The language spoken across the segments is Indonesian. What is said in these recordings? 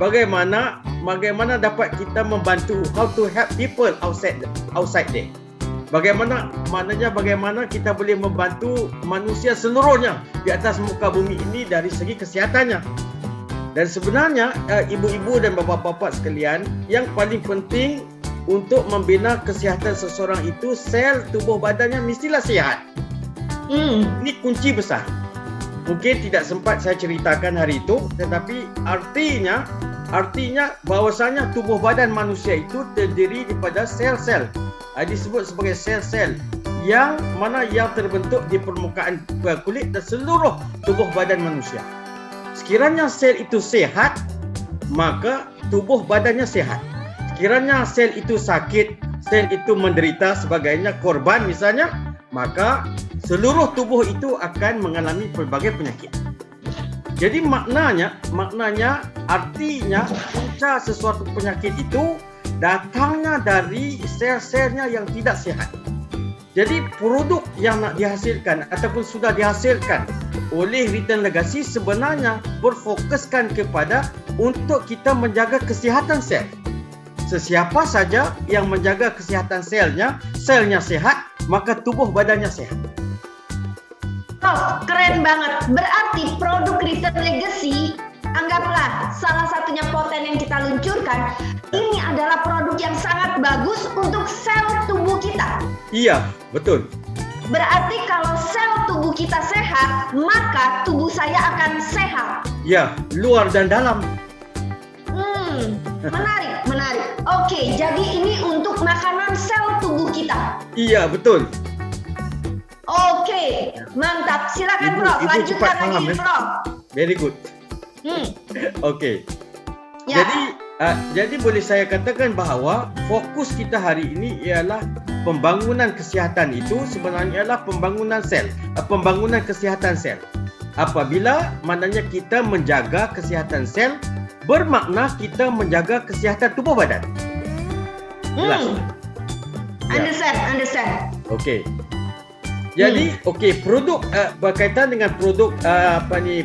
bagaimana dapat kita membantu, how to help people outside there. Bagaimana kita boleh membantu manusia seluruhnya di atas muka bumi ini dari segi kesehatannya. Dan sebenarnya ibu-ibu dan bapa-bapa sekalian, yang paling penting untuk membina kesihatan seseorang itu sel tubuh badannya mestilah sihat. Ini kunci besar. Mungkin tidak sempat saya ceritakan hari itu, tetapi artinya bahawasanya tubuh badan manusia itu terdiri daripada sel-sel. Disebut sebagai sel-sel yang terbentuk di permukaan kulit dan seluruh tubuh badan manusia. Sekiranya sel itu sehat, maka tubuh badannya sehat. Sekiranya sel itu sakit, sel itu menderita sebagainya, korban misalnya, maka seluruh tubuh itu akan mengalami pelbagai penyakit. Jadi artinya punca sesuatu penyakit itu datangnya dari sel-selnya yang tidak sehat. Jadi produk yang nak dihasilkan ataupun sudah dihasilkan oleh Retail Legacy sebenarnya berfokuskan kepada untuk kita menjaga kesihatan sel. Sesiapa saja yang menjaga kesihatan selnya sehat, maka tubuh badannya sehat. Oh, keren banget. Berarti produk Retail Legacy, anggaplah salah satunya Poten yang kita luncurkan, ini adalah produk yang sangat bagus untuk sel tubuh kita. Iya, betul. Berarti kalau sel tubuh kita sehat, maka tubuh saya akan sehat. Ya, luar dan dalam. Menarik. Oke, jadi ini untuk makanan sel tubuh kita. Iya, betul. Oke, mantap. Silakan Prof, lanjutkan lagi Prof. Very good. Oke. Ya. Jadi boleh saya katakan bahawa fokus kita hari ini ialah pembangunan kesihatan itu sebenarnya ialah pembangunan kesihatan sel. Apabila maknanya kita menjaga kesihatan sel, bermakna kita menjaga kesihatan tubuh badan. Jelas? Understand. Okey. Jadi, produk berkaitan dengan produk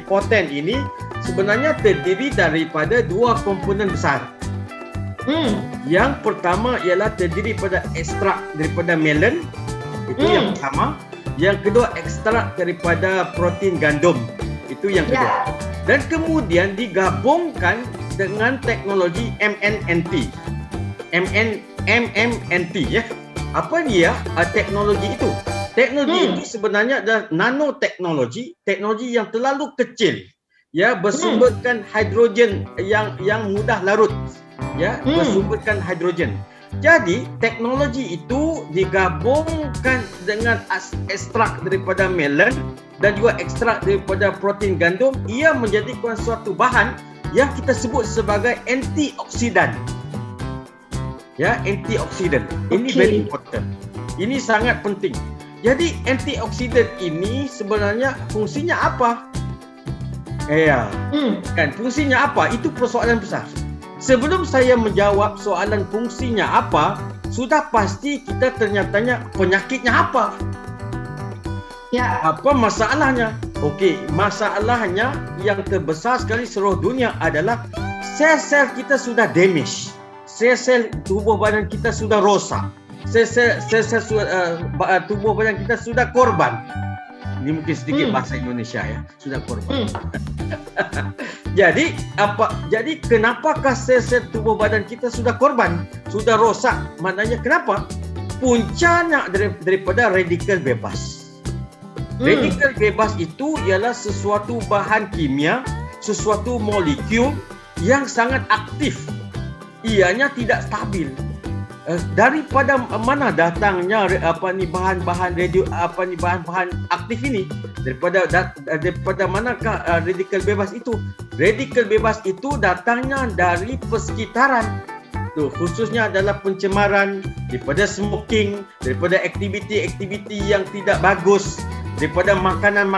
Poten ini sebenarnya terdiri daripada dua komponen besar. Yang pertama ialah terdiri pada ekstrak daripada melon, itu yang pertama. Yang kedua ekstrak daripada protein gandum, itu yang kedua. Dan kemudian digabungkan dengan teknologi MMNT. Ya. Apa dia teknologi itu? Teknologi itu sebenarnya adalah nanoteknologi, teknologi yang terlalu kecil, ya, bersumberkan hidrogen yang mudah larut, ya, bersumberkan hidrogen. Jadi teknologi itu digabungkan dengan ekstrak daripada melon dan juga ekstrak daripada protein gandum, ia menjadikan suatu bahan yang kita sebut sebagai antioksidan. Ya, antioksidan. Ini very important. Ini sangat penting. Jadi antioksidan ini sebenarnya fungsinya apa? Kan fungsinya apa? Itu persoalan besar. Sebelum saya menjawab soalan fungsinya apa, sudah pasti kita ternyatanya penyakitnya apa? Ya. Apa masalahnya? Masalahnya yang terbesar sekali seluruh dunia adalah sel-sel kita sudah damage. Sel-sel tubuh badan kita sudah rosak. Sel-sel tubuh badan kita sudah korban. Ini mungkin sedikit bahasa Indonesia, ya, sudah korban. Jadi kenapakah sel-sel tubuh badan kita sudah korban, sudah rosak? Maknanya kenapa? Puncanya daripada radikal bebas. Radikal bebas itu ialah sesuatu bahan kimia, sesuatu molekul yang sangat aktif. Ianya tidak stabil. Daripada mana datangnya bahan-bahan aktif ini? Daripada manakah radikal bebas itu? Radikal bebas itu datangnya dari persekitaran. Khususnya adalah pencemaran, daripada smoking, daripada aktiviti-aktiviti yang tidak bagus, daripada makanan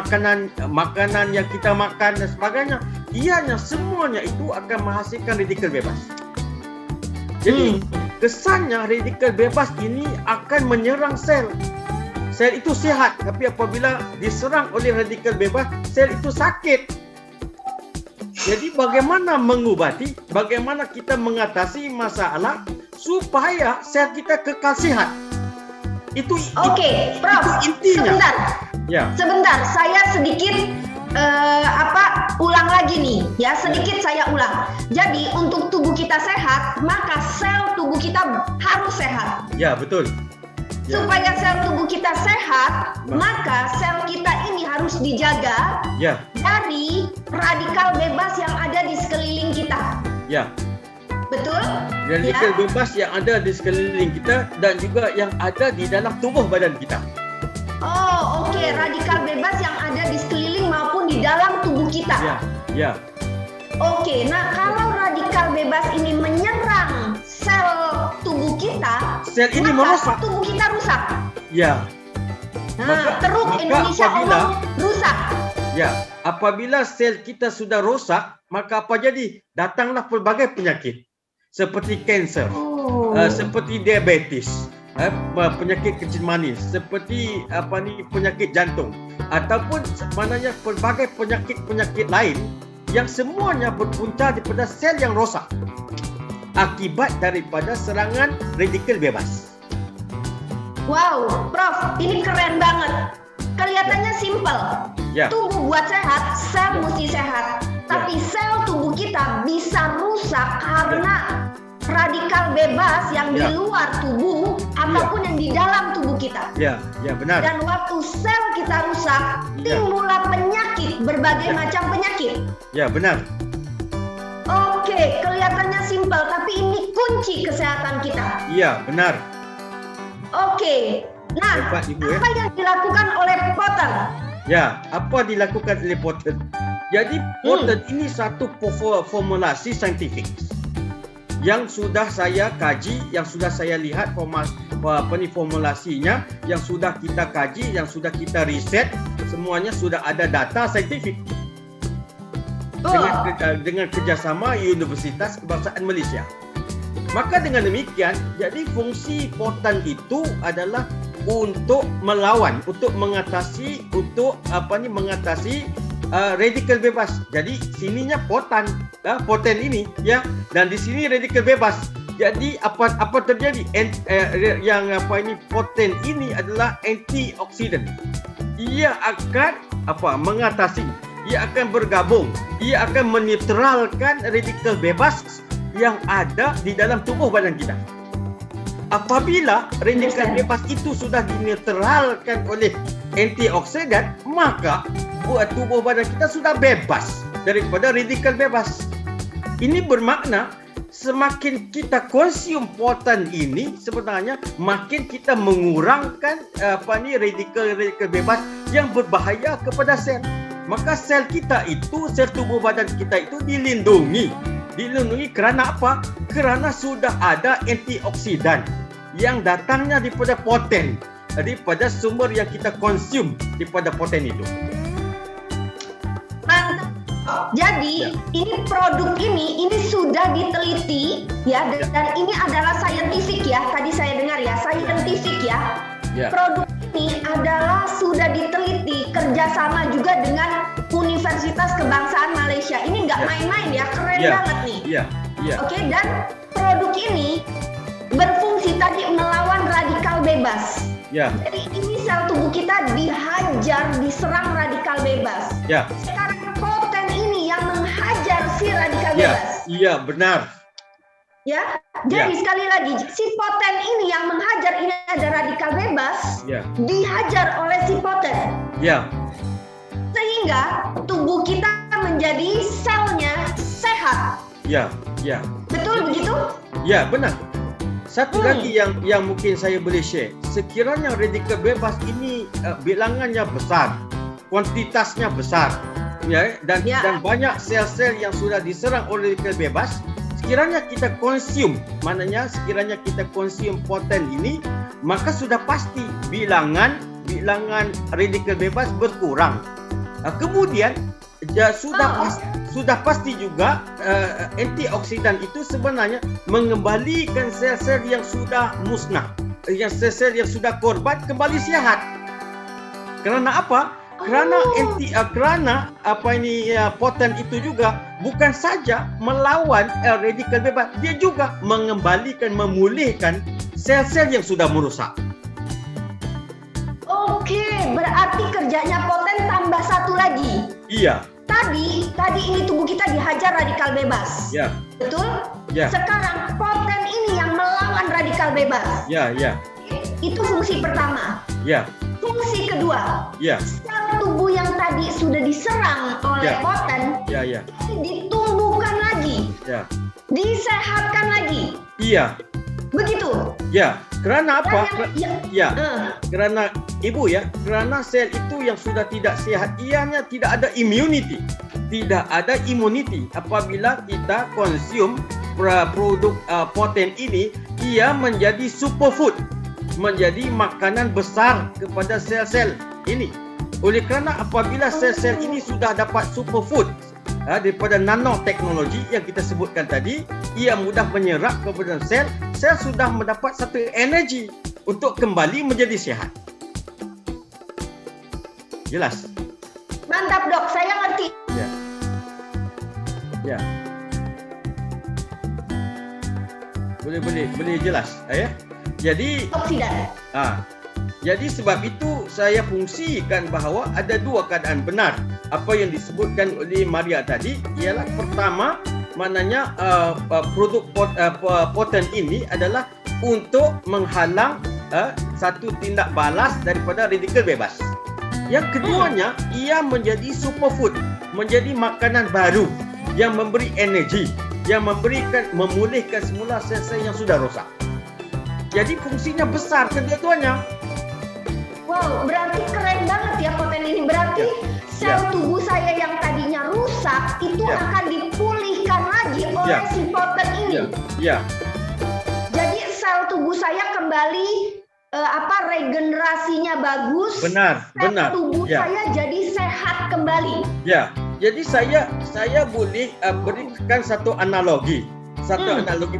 yang kita makan dan sebagainya. Ianya semuanya itu akan menghasilkan radikal bebas. Jadi kesannya radikal bebas ini akan menyerang sel. Sel itu sihat, tapi apabila diserang oleh radikal bebas, sel itu sakit. Jadi bagaimana mengubati, bagaimana kita mengatasi masalah supaya sel kita kekal sehat. Itu Oke, Prof. itu intinya. Sebentar. Ya. Sebentar, saya sedikit ulang lagi nih, ya sedikit saya ulang. Jadi untuk tubuh kita sehat, maka sel tubuh kita harus sehat. Ya, betul. Ya. Supaya sel tubuh kita sehat, maka sel kita ini harus dijaga Ya. dari radikal bebas yang ada di sekeliling kita. Ya. Betul? Radikal Ya? bebas yang ada di sekeliling kita dan juga yang ada di dalam tubuh badan kita. Oh, oke. Radikal bebas yang ada di sekeliling maupun di dalam tubuh kita. Ya. Ya. Oke, nah kalau radikal bebas ini menyerang sel tubuh kita, Sel ini maka merusak. tubuh kita rusak. Ya. Nah, teruk maka Indonesia apabila- ngomong rusak. Ya, apabila sel kita sudah rosak, maka apa jadi? Datanglah pelbagai penyakit seperti kanser, Oh. seperti diabetes, penyakit kencing manis, seperti penyakit jantung, ataupun maknanya pelbagai penyakit-penyakit lain yang semuanya berpunca daripada sel yang rosak akibat daripada serangan radikal bebas. Wow, Prof, ini keren banget. Kelihatannya simpel. Ya. Tubuh buat sehat, sel mesti sehat. Tapi sel tubuh kita bisa rusak karena radikal bebas yang di Ya. luar tubuh ataupun yang di dalam tubuh kita. Ya, ya benar. Dan waktu sel kita rusak, Ya. timbullah penyakit, berbagai macam penyakit. Ya, benar. Oke, kelihatannya simpel, tapi ini kunci kesehatan kita. Iya, benar. Oke, nah Hebat, Ibu, ya. apa yang dilakukan oleh Potter? Ya, apa dilakukan oleh Potent? Jadi Potent ini satu formulasi saintifik yang sudah saya kaji, yang sudah saya lihat formulasinya, yang sudah kita kaji, yang sudah kita riset, semuanya sudah ada data saintifik dengan kerjasama Universitas Kebangsaan Malaysia. Maka dengan demikian, jadi fungsi Potent itu adalah untuk melawan, untuk mengatasi, radikal bebas. Jadi sininya poten ini, ya, dan di sini radikal bebas. Jadi apa terjadi? Poten ini adalah antioksidan. Ia akan mengatasi, ia akan bergabung, ia akan menetralkan radikal bebas yang ada di dalam tubuh badan kita. Apabila radikal bebas itu sudah dinetralkan oleh antioksidan, maka buat tubuh badan kita sudah bebas daripada radikal bebas. Ini bermakna semakin kita konsum poten ini, sebenarnya makin kita mengurangkan radikal bebas yang berbahaya kepada sel. Maka sel kita itu, sel tubuh badan kita itu dilindungi kerana apa? Kerana sudah ada antioksidan yang datangnya daripada poten, daripada sumber yang kita konsum daripada poten itu. Mantap. Jadi ini produk ini sudah diteliti ya, dan ini adalah saintifik ya. Tadi saya dengar ya, saintifik ya. Ya. Produk ini adalah sudah diteliti kerjasama juga dengan Universitas Kebangsaan Malaysia. Ini nggak main-main ya, keren banget nih. Iya, iya. Oke, dan produk ini berfungsi tadi melawan radikal bebas. Ya. Jadi ini sel tubuh kita dihajar, diserang radikal bebas. Ya. Sekarang poten ini yang menghajar si radikal Ya, bebas. iya benar. Ya, jadi sekali lagi si poten ini yang menghajar, ini ada radikal bebas, Ya. dihajar oleh si poten, Ya. sehingga tubuh kita menjadi selnya sehat. Ya, ya. Betul begitu? Ya, benar. Satu lagi yang mungkin saya boleh share. Sekiranya radikal bebas ini bilangannya besar, kuantitasnya besar, ya, dan banyak sel-sel yang sudah diserang oleh radikal bebas, sekiranya kita konsum, maknanya sekiranya kita konsum poten ini, maka sudah pasti bilangan radikal bebas berkurang. Kemudian sudah pasti juga antioksidan itu sebenarnya mengembalikan sel-sel yang sudah musnah, yang sel-sel yang sudah korban kembali sihat. Kerana apa? Kerana poten itu juga bukan saja melawan radikal bebas, dia juga memulihkan sel-sel yang sudah merosak. Oke, berarti kerjanya poten tambah satu lagi. Iya. Tadi ini tubuh kita dihajar radikal bebas. Ya. Betul? Ya. Sekarang poten ini yang melawan radikal bebas. Ya. Itu fungsi pertama. Ya. Fungsi kedua. Ya. Sel tubuh yang tadi sudah diserang oleh poten, Ya. ditumbuhkan lagi. Ya. Disehatkan lagi. Iya. Begitu. Ya. Kerana apa? Ya. Kerana ibu kerana sel itu yang sudah tidak sihat, ianya tidak ada immunity. Tidak ada immunity. Apabila kita konsum produk poten ini, ia menjadi superfood, menjadi makanan besar kepada sel-sel ini. Oleh kerana apabila sel-sel ini sudah dapat superfood daripada nanoteknologi yang kita sebutkan tadi, ia mudah menyerap kepada sel. Sel sudah mendapat satu energi untuk kembali menjadi sihat. Jelas? Mantap dok, saya ngerti. Ya. Boleh jelas, ya. Jadi Oksidan. Jadi sebab itu saya fungsikan bahawa ada dua keadaan benar. Apa yang disebutkan oleh Maria tadi ialah pertama, maknanya produk poten ini adalah untuk menghalang satu tindak balas daripada radikal bebas. Yang keduanya, ia menjadi superfood, menjadi makanan baru yang memberi energi, yang memulihkan semula sel-sel yang sudah rosak. Jadi fungsinya besar kedua-duanya. Wow, berarti keren banget ya poten ini. Berarti sel tubuh saya yang tadinya rusak itu akan dipulihkan lagi oleh si poten ini. Jadi sel tubuh saya kembali regenerasinya bagus. Benar. Tubuh saya jadi sehat kembali. Ya. Jadi saya boleh berikan satu analogi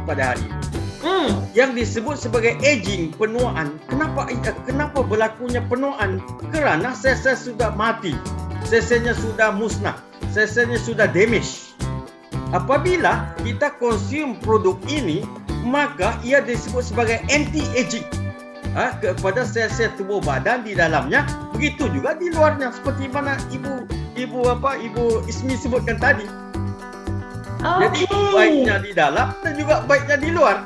pada hari ini. Yang disebut sebagai aging, penuaan. Kenapa berlakunya penuaan? Kerana sel-sel sudah mati, sel-selnya sudah musnah, sel-selnya sudah damage. Apabila kita konsum produk ini, maka ia disebut sebagai anti-aging kepada sel-sel tubuh badan di dalamnya. Begitu juga di luarnya, seperti mana Ibu Ismi sebutkan tadi. Jadi baiknya di dalam dan juga baiknya di luar.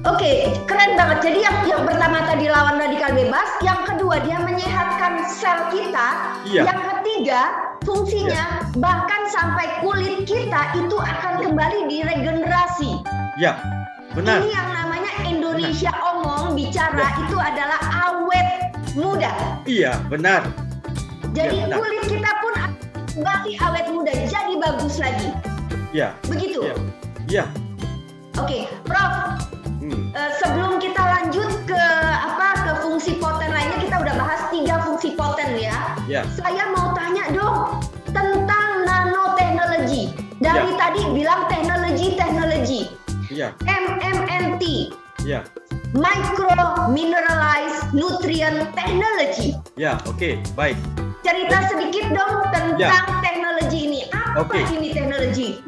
Oke, keren banget. Jadi yang pertama tadi lawan radikal bebas, yang kedua dia menyehatkan sel kita, yang ketiga fungsinya bahkan sampai kulit kita itu akan kembali diregenerasi. Ya, benar. Ini yang namanya Indonesia omong bicara itu adalah awet muda. Iya, benar. Jadi kulit kita pun kembali awet muda, jadi bagus lagi. Ya. Begitu. Ya. Oke, Prof. Sebelum kita lanjut ke fungsi poten lainnya, kita udah bahas 3 fungsi poten ya. Saya mau tanya dong tentang nanoteknologi. Dari tadi bilang teknologi. MMNT. Micro Mineralized Nutrient Technology. Oke, baik. Cerita sedikit dong tentang teknologi ini. Apa ini teknologi?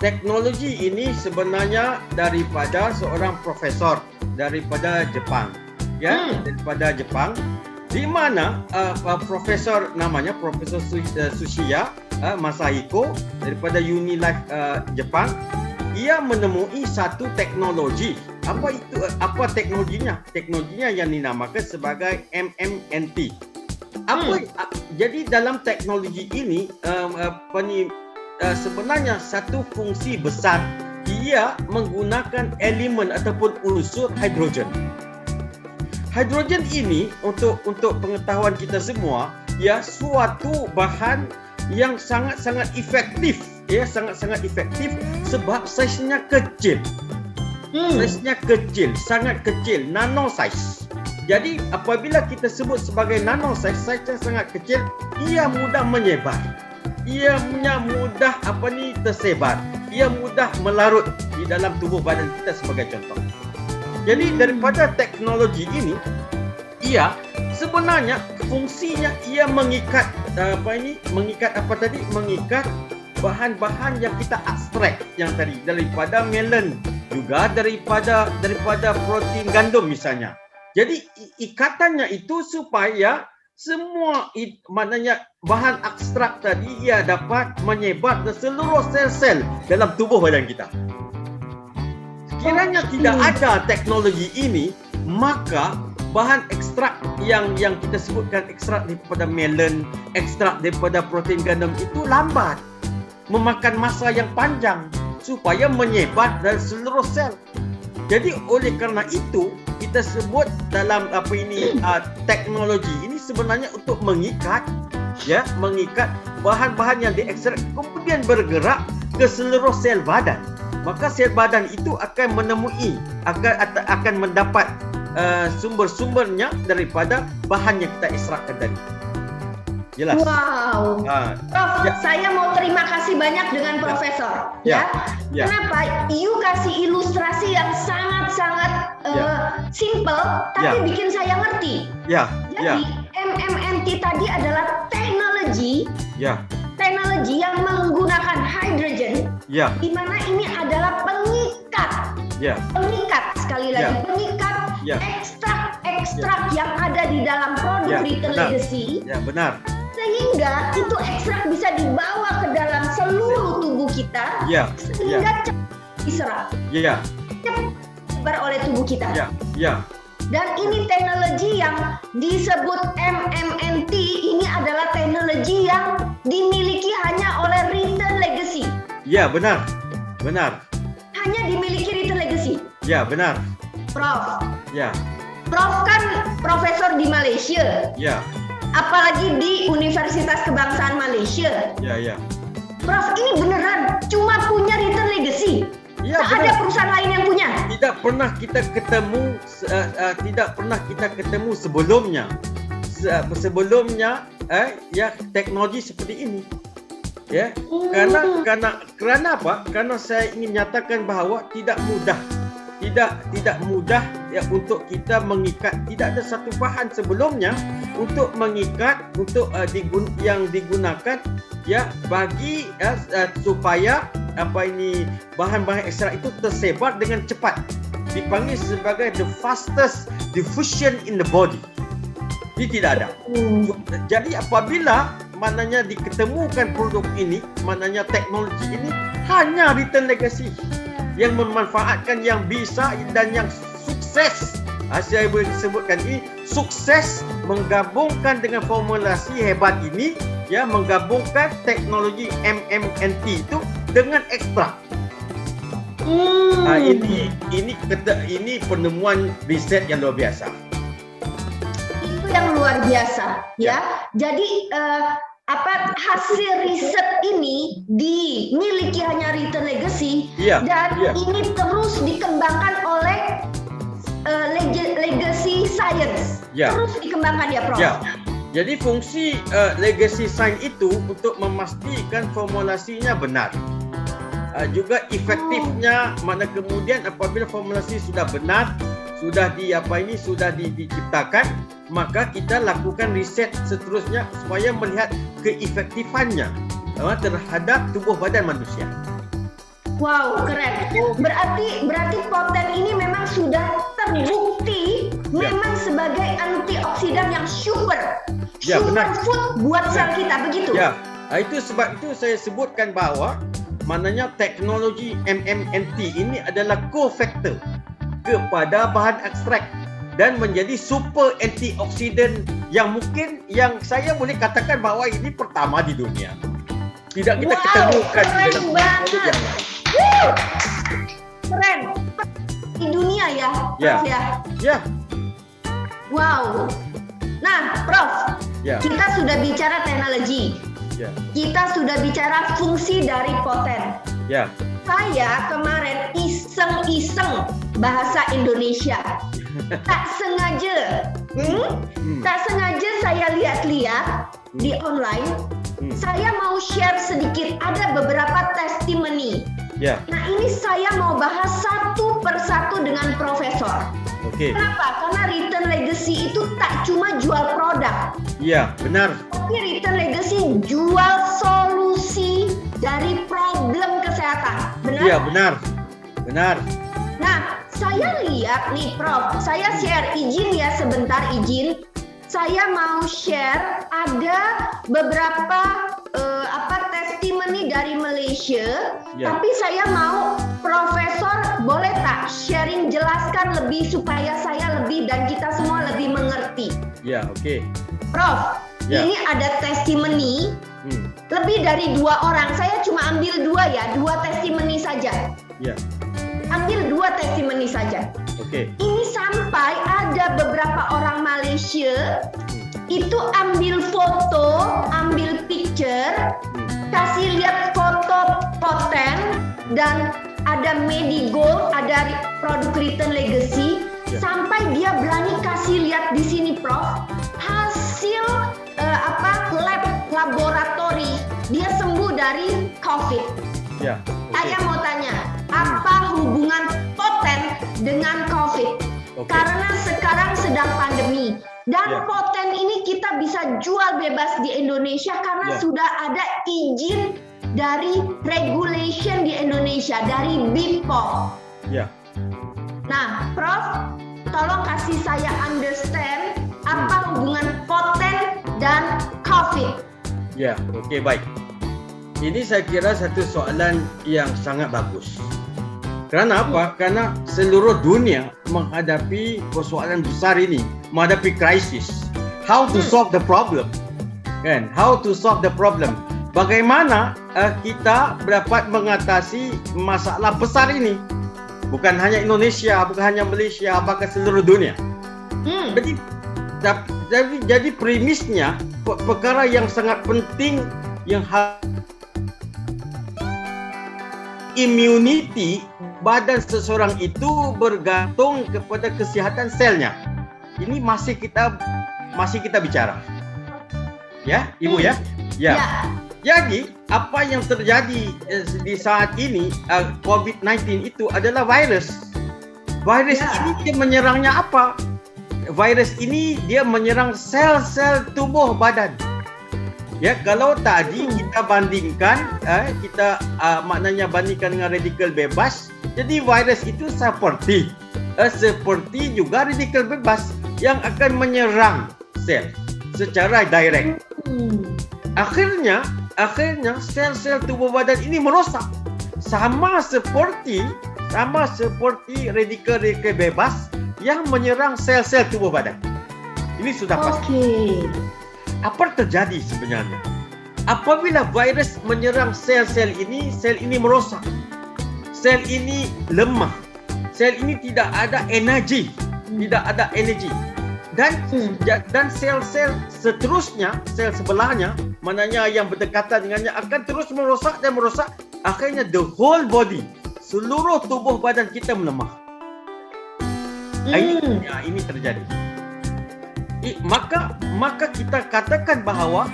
Teknologi ini sebenarnya daripada seorang profesor daripada Jepang, daripada Jepang, di mana profesor namanya Profesor Tsuchiya Masahiko daripada Unilife Jepang. Ia menemui satu teknologi. Apa teknologinya? Teknologinya yang dinamakan sebagai MMNT. Jadi dalam teknologi ini sebenarnya satu fungsi besar, ia menggunakan elemen ataupun unsur hidrogen. Hidrogen ini untuk pengetahuan kita semua, suatu bahan yang sangat-sangat efektif, sangat-sangat efektif sebab saiznya kecil. Saiznya kecil, sangat kecil, nano size. Jadi apabila kita sebut sebagai nano size, saiznya sangat kecil, ia mudah menyebar. Ia mudah tersebar. Ia mudah melarut di dalam tubuh badan kita sebagai contoh. Jadi daripada teknologi ini, ia sebenarnya fungsinya ia mengikat mengikat bahan-bahan yang kita ekstrak yang tadi daripada melon, juga daripada protein gandum misalnya. Jadi ikatannya itu supaya semua maknanya bahan ekstrak tadi ia dapat menyebar ke seluruh sel-sel dalam tubuh badan kita. Sekiranya tidak ada teknologi ini, maka bahan ekstrak yang kita sebutkan ekstrak daripada melon, ekstrak daripada protein gandum itu lambat, memakan masa yang panjang supaya menyebar dari seluruh sel. Jadi oleh kerana itu kita sebut dalam teknologi ini sebenarnya untuk mengikat bahan-bahan yang diekstrak kemudian bergerak ke seluruh sel badan. Maka sel badan itu akan menemui akan mendapat sumber-sumbernya daripada bahan yang kita ekstrakkan tadi. Jelas. Wow. Prof, saya mau terima kasih banyak dengan Profesor. Ya. Kenapa? You kasih ilustrasi yang sangat-sangat simple, tapi bikin saya ngerti. Jadi MMNT tadi adalah teknologi yang menggunakan hydrogen, di mana ini adalah pengikat. Pengikat sekali lagi, pengikat ekstrak yang ada di dalam produk Retail Legacy. Benar. Sehingga itu ekstrak bisa dibawa ke dalam seluruh tubuh kita, sehingga cepat diserap, cepat disebar oleh tubuh kita. Dan ini teknologi yang disebut MMNT, ini adalah teknologi yang dimiliki hanya oleh Retail Legacy. Benar. Hanya dimiliki Retail Legacy. Benar. Prof. Prof kan profesor di Malaysia. Apalagi di Universitas Kebangsaan Malaysia. Prof, ini beneran cuma punya Retail Legacy. Tak ada perusahaan lain yang punya. Tidak pernah kita ketemu sebelumnya. Teknologi seperti ini. Kerana apa? Karena saya ingin nyatakan bahawa tidak mudah untuk kita mengikat. Tidak ada satu bahan sebelumnya untuk mengikat yang digunakan bagi supaya bahan-bahan ekstrak itu tersebar dengan cepat. Dipanggil sebagai the fastest diffusion in the body. Ini tidak ada. Jadi apabila maknanya diketemukan produk ini, maknanya teknologi ini hanya Retail Legacy yang memanfaatkan, yang bisa dan yang sukses. Saya boleh sebutkan ini sukses menggabungkan dengan formulasi hebat ini, menggabungkan teknologi MMNT itu dengan ekstrak. Ini penemuan riset yang luar biasa. Itu yang luar biasa, Jadi hasil riset ini dimiliki hanya Retail Legacy dan ini terus dikembangkan oleh Legacy Science. Terus dikembangkan Prof. Jadi fungsi Legacy Science itu untuk memastikan formulasinya benar. Juga efektifnya, mana kemudian apabila formulasi sudah benar, sudah diciptakan, maka kita lakukan riset seterusnya supaya melihat keefektifannya terhadap tubuh badan manusia. Wow, keren. Berarti poten ini memang sudah terbukti memang sebagai antioksidan yang super food buat sel kita, begitu? Itu sebab itu saya sebutkan bahawa maknanya teknologi MMNT ini adalah cofactor kepada bahan ekstrak dan menjadi super antioksidan yang saya boleh katakan bahawa ini pertama di dunia. Tidak kita ketemukan dalam produk yang lain. Keren. Di dunia Prof Wow. Nah, Prof, kita sudah bicara teknologi. Kita sudah bicara fungsi dari poten. Saya kemarin iseng-iseng bahasa Indonesia. Tak sengaja saya lihat-lihat di online. Saya mau share sedikit, ada beberapa testimoni. Nah, ini saya mau bahas satu persatu dengan Profesor. Okey. Kenapa? Karena Return Legacy itu tak cuma jual produk, Ya, benar. tapi Return Legacy jual solusi dari problem kesehatan. Benar? Ya, benar. Benar. Nah, saya lihat nih Prof, saya share, izin ya sebentar, izin. Saya mau share ada beberapa testimoni dari Malaysia, Ya. tapi saya mau Profesor boleh tak sharing, jelaskan lebih supaya saya lebih dan kita semua lebih mengerti. Ya, okey. Prof, Ya. ini ada testimoni Hmm. lebih dari 2 orang. Saya cuma ambil 2 ya, 2 testimoni saja. Ya. Ambil 2 testimoni saja. Okey. Ini sampai ada beberapa orang Malaysia itu ambil foto, ambil picture, kasih lihat foto poten dan ada Medigold, ada produk Return Legacy, Ya. sampai dia berani kasih lihat di sini Prof, hasil laboratori dia sembuh dari COVID. Ya. Saya mau tanya, apa hubungan poten dengan COVID? Okey. Karena sekarang sedang pandemi dan Ya. poten ini kita bisa jual bebas di Indonesia karena Ya. sudah ada izin dari regulation di Indonesia, dari BPOM. Ya. Nah, Prof, tolong kasih saya understand apa hubungan poten dan COVID. Ya, okey, baik. Ini saya kira satu soalan yang sangat bagus. Kerana apa? Kerana seluruh dunia menghadapi persoalan besar ini, menghadapi krisis. How to solve the problem? Kan? How to solve the problem? Bagaimana kita dapat mengatasi masalah besar ini? Bukan hanya Indonesia, bukan hanya Malaysia, bahkan seluruh dunia. Jadi premisnya perkara yang sangat penting yang immunity badan seseorang itu bergantung kepada kesihatan selnya. Ini masih kita bicara. Ya, Ibu ya? Ya. Jadi, apa yang terjadi di saat ini COVID-19 itu adalah virus. Virus ini dia menyerangnya apa? Virus ini dia menyerang sel-sel tubuh badan. Ya, kalau tadi kita bandingkan, maknanya bandingkan dengan radikal bebas, jadi virus itu seperti juga radikal bebas yang akan menyerang sel secara direct. Akhirnya sel-sel tubuh badan ini merosak, sama seperti radikal bebas yang menyerang sel-sel tubuh badan. Ini sudah pasti. Apa terjadi sebenarnya? Apabila virus menyerang sel-sel ini merosak. Sel ini lemah. Sel ini tidak ada energi. Dan sel-sel seterusnya, sel sebelahnya, maknanya yang berdekatan dengannya akan terus merosak. Akhirnya the whole body, seluruh tubuh badan kita melemah. Ini terjadi. Maka kita katakan bahawa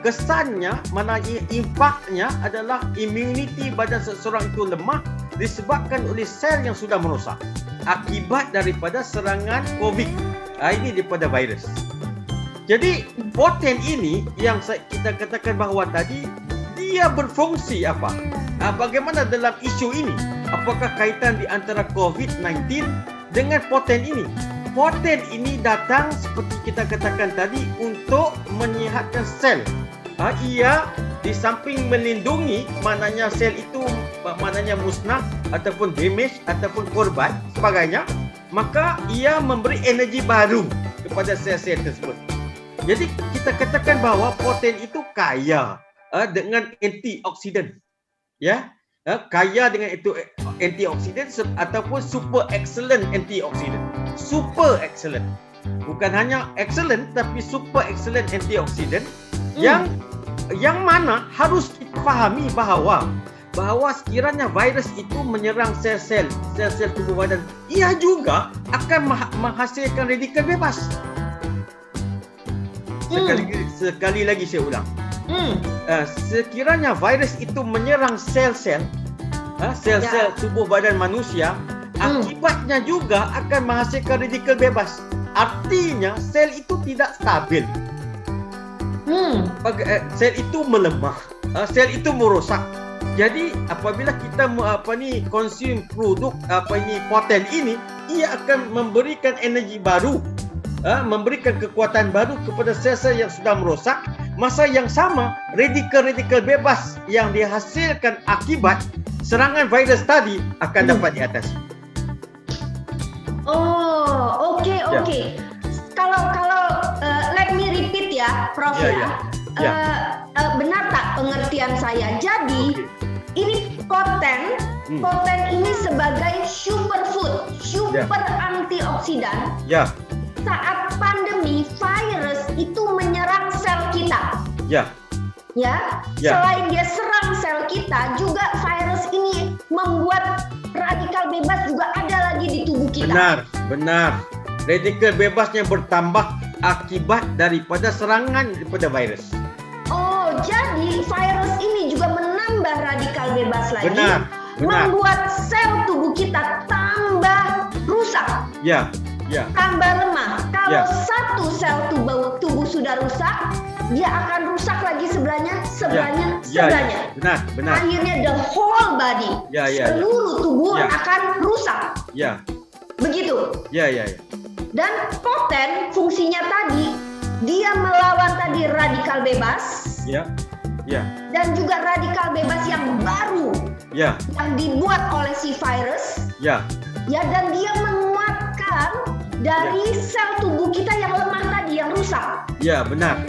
kesannya, maknanya impaknya adalah immunity badan seseorang itu lemah disebabkan oleh sel yang sudah merosak akibat daripada serangan COVID. Ini daripada virus. Jadi poten ini yang kita katakan bahawa tadi dia berfungsi apa? Bagaimana dalam isu ini? Apakah kaitan di antara COVID-19 dengan poten ini? Poten ini datang seperti kita katakan tadi untuk menyihatkan sel. Ia di samping melindungi, maknanya sel itu maknanya musnah ataupun damage ataupun korban sebagainya, maka ia memberi energi baru kepada sel-sel tersebut. Jadi kita katakan bahawa poten itu kaya dengan antioksidan. Ya. Kaya dengan itu antioksidan ataupun super excellent antioksidan. Super excellent. Bukan hanya excellent tapi super excellent antioksidan yang mana harus kita fahami bahawa sekiranya virus itu menyerang sel-sel tubuh badan, ia juga akan menghasilkan radikal bebas. Sekali lagi saya ulang. Sekiranya virus itu menyerang sel-sel tubuh badan manusia, akibatnya juga akan menghasilkan radikal bebas. Artinya sel itu tidak stabil. Sel itu melemah, sel itu merosak. Jadi apabila kita consume produk poten ini, ia akan memberikan energi baru, memberikan kekuatan baru kepada sel-sel yang sudah merosak. Masa yang sama, radikal-radikal bebas yang dihasilkan akibat serangan virus tadi akan dapat diatasi. Oh, oke. Kalau let me repeat ya, Prof. Benar tak pengertian saya? Jadi ini poten ini sebagai superfood, super antioksidan. Saat pandemi, virus itu menyerang sel kita. Selain dia serang sel kita, juga virus ini membuat radikal bebas juga ada lagi di tubuh kita. Benar. Radikal bebasnya bertambah akibat daripada serangan daripada virus. Oh, jadi virus ini juga menambah radikal bebas lagi. Benar. Membuat sel tubuh kita tambah rusak. Tambah lemah. Kalau satu sel tubuh sudah rusak, dia akan rusak lagi sebelahnya. Benar. Akhirnya the whole body, seluruh tubuh akan rusak. Begitu. Dan poten fungsinya tadi, dia melawan tadi radikal bebas. Dan juga radikal bebas yang baru yang dibuat oleh si virus. Dan dia menguatkan dari sel tubuh kita yang lemah tadi, yang rusak. Benar.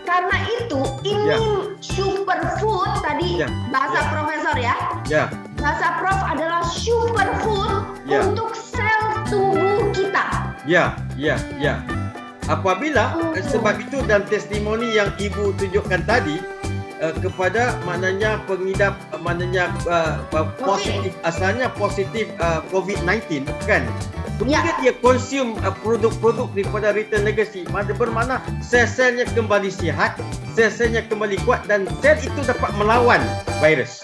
Karena itu ini superfood tadi bahasa profesor bahasa prof adalah superfood untuk sel tubuh kita. Apabila sebab itu dan testimoni yang ibu tunjukkan tadi kepada pengidap positif, asalnya positif COVID-19 kan. Kemudian dia consume produk-produk daripada Retail Legacy, bermakna sel-selnya kembali sihat, sel-selnya kembali kuat dan sel itu dapat melawan virus.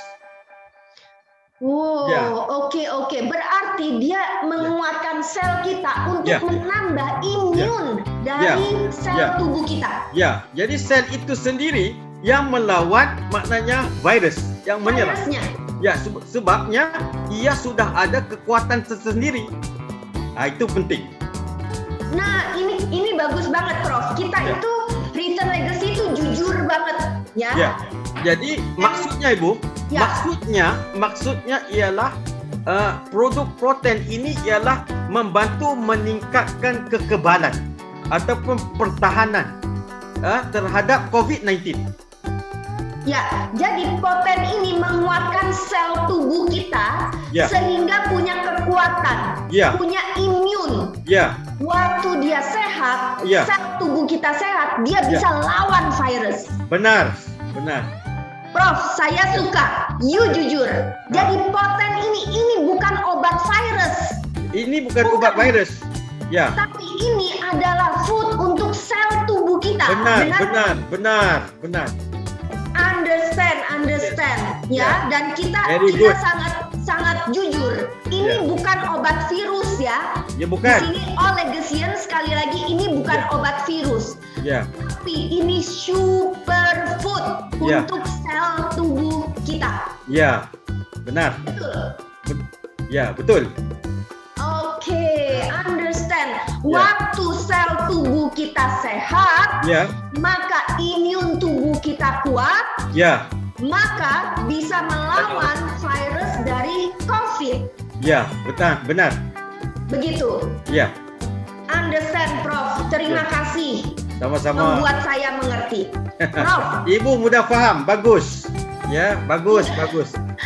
Oke. Berarti dia menguatkan sel kita untuk menambah imun dari sel tubuh kita. Jadi sel itu sendiri yang melawan maknanya virus yang menyerang. Sebabnya ia sudah ada kekuatan tersendiri. Itu penting. Nah, ini bagus banget, Prof. Kita itu Retail Legacy itu jujur banget, Jadi maksudnya Ibu, maksudnya ialah produk protein ini ialah membantu meningkatkan kekebalan ataupun pertahanan terhadap COVID-19. Jadi poten ini menguatkan sel tubuh kita sehingga punya kekuatan, punya imun. Waktu dia sehat, sel tubuh kita sehat, dia bisa lawan virus. Benar. Prof, saya suka. You jujur. Jadi poten ini bukan obat virus. Ini bukan obat virus. Tapi ini adalah food untuk sel tubuh kita. Benar. Understand. Dan kita sangat jujur. Ini bukan obat virus bukan. Di sini Legasian sekali lagi ini bukan obat virus. Tapi ini superfood untuk sel tubuh kita. Benar. Betul. Betul. Oke, understand. Waktu sel tubuh kita sehat, maka imun tubuh kita kuat, maka bisa melawan virus dari COVID. Benar. Begitu. Understand, Prof. Terima kasih. Sama-sama. Membuat saya mengerti. Prof. Ibu mudah faham, bagus. Bagus.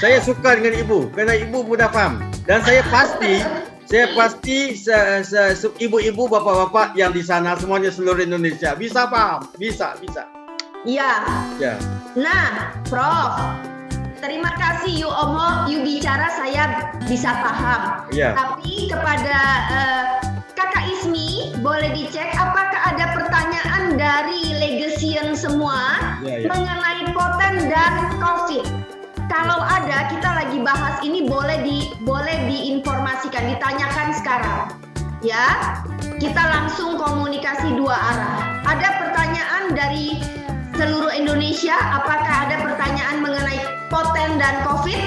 Saya suka dengan ibu, kerana ibu mudah faham. Dan saya pasti ibu-ibu, bapak-bapak yang di sana semuanya seluruh Indonesia bisa paham, bisa. Nah, Prof, terima kasih you bicara saya bisa paham. Tapi kepada Kakak Ismi boleh dicek apakah ada pertanyaan dari Legasian semua mengenai poten dan COVID. Kalau ada, kita lagi bahas ini boleh diinformasikan, ditanyakan sekarang. Ya, kita langsung komunikasi dua arah. Ada pertanyaan dari seluruh Indonesia, apakah ada pertanyaan mengenai Poten dan COVID?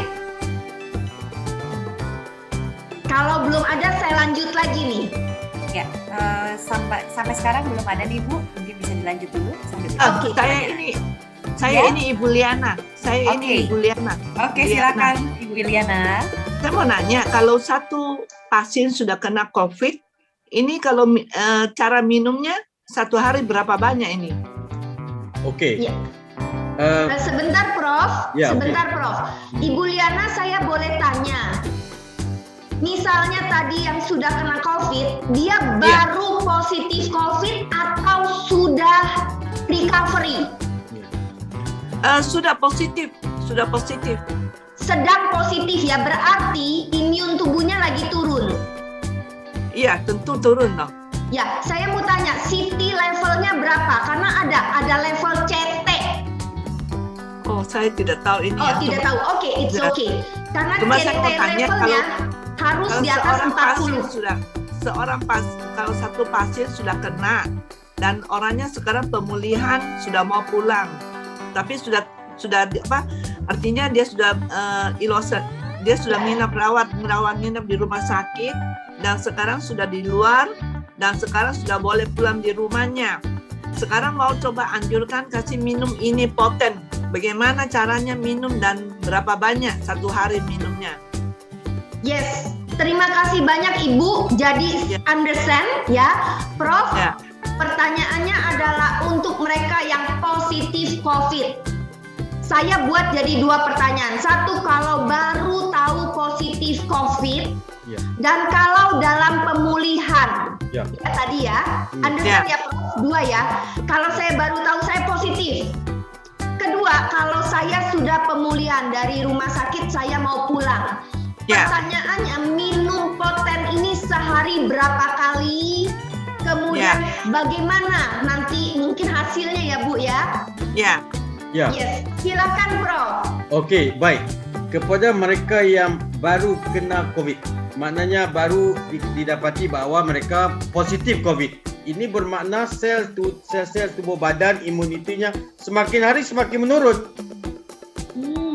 Kalau belum ada, saya lanjut lagi nih. Ya, sampai sekarang belum ada nih Bu, mungkin bisa dilanjut dulu sambil Oke. Saya Ya? ini Ibu Liana. Saya ini Oke. Ibu Liana. Oke, Liana. silakan Ibu Iliana. Saya mau nanya, kalau satu pasien sudah kena COVID, ini kalau cara minumnya 1 hari berapa banyak ini? Oke. Ya. Eh, Sebentar Prof, Ya, sebentar Prof. Ibu Liana, saya boleh tanya. Misalnya tadi yang sudah kena COVID, dia baru positif COVID atau sudah recovery? Sudah positif. Sedang positif ya, berarti imun tubuhnya lagi turun. Iya, tentu turun dong. Ya, saya mau tanya, CT levelnya berapa? Karena ada level CT. Oh, saya tidak tahu ini. Oh, ya. tidak tahu. Oke, it's Ya. okay. Karena Cuma saya CT mau tanya, levelnya harus Kalau di atas seorang pasien 40. kalau satu pasien sudah kena dan orangnya sekarang pemulihan sudah mau pulang, tapi sudah artinya dia sudah dia sudah nginep di rumah sakit dan sekarang sudah di luar dan sekarang sudah boleh pulang di rumahnya. Sekarang mau coba anjurkan kasih minum ini Poten. Bagaimana caranya minum dan berapa banyak 1 hari minumnya? Yes, terima kasih banyak Ibu. Jadi understand ya, Prof. Ya. Pertanyaannya adalah untuk mereka yang positif COVID. Saya buat jadi 2 pertanyaan. Satu, kalau baru tahu positif COVID, Ya. dan kalau dalam pemulihan. Ya. Ya, tadi ya, understand ya Prof. 2 ya. Kalau saya baru tahu saya positif. Kedua, kalau saya sudah pemulihan dari rumah sakit, saya mau pulang. Ya. Pertanyaannya, minum Poten ini sehari berapa kali? Kemudian bagaimana nanti mungkin hasilnya ya Bu ya? Ya. Ya. Yes, silakan Prof. Okey, baik. Kepada mereka yang baru kena COVID, maknanya baru didapati bahawa mereka positif COVID. Ini bermakna sel tubuh badan imunitinya semakin hari semakin menurun.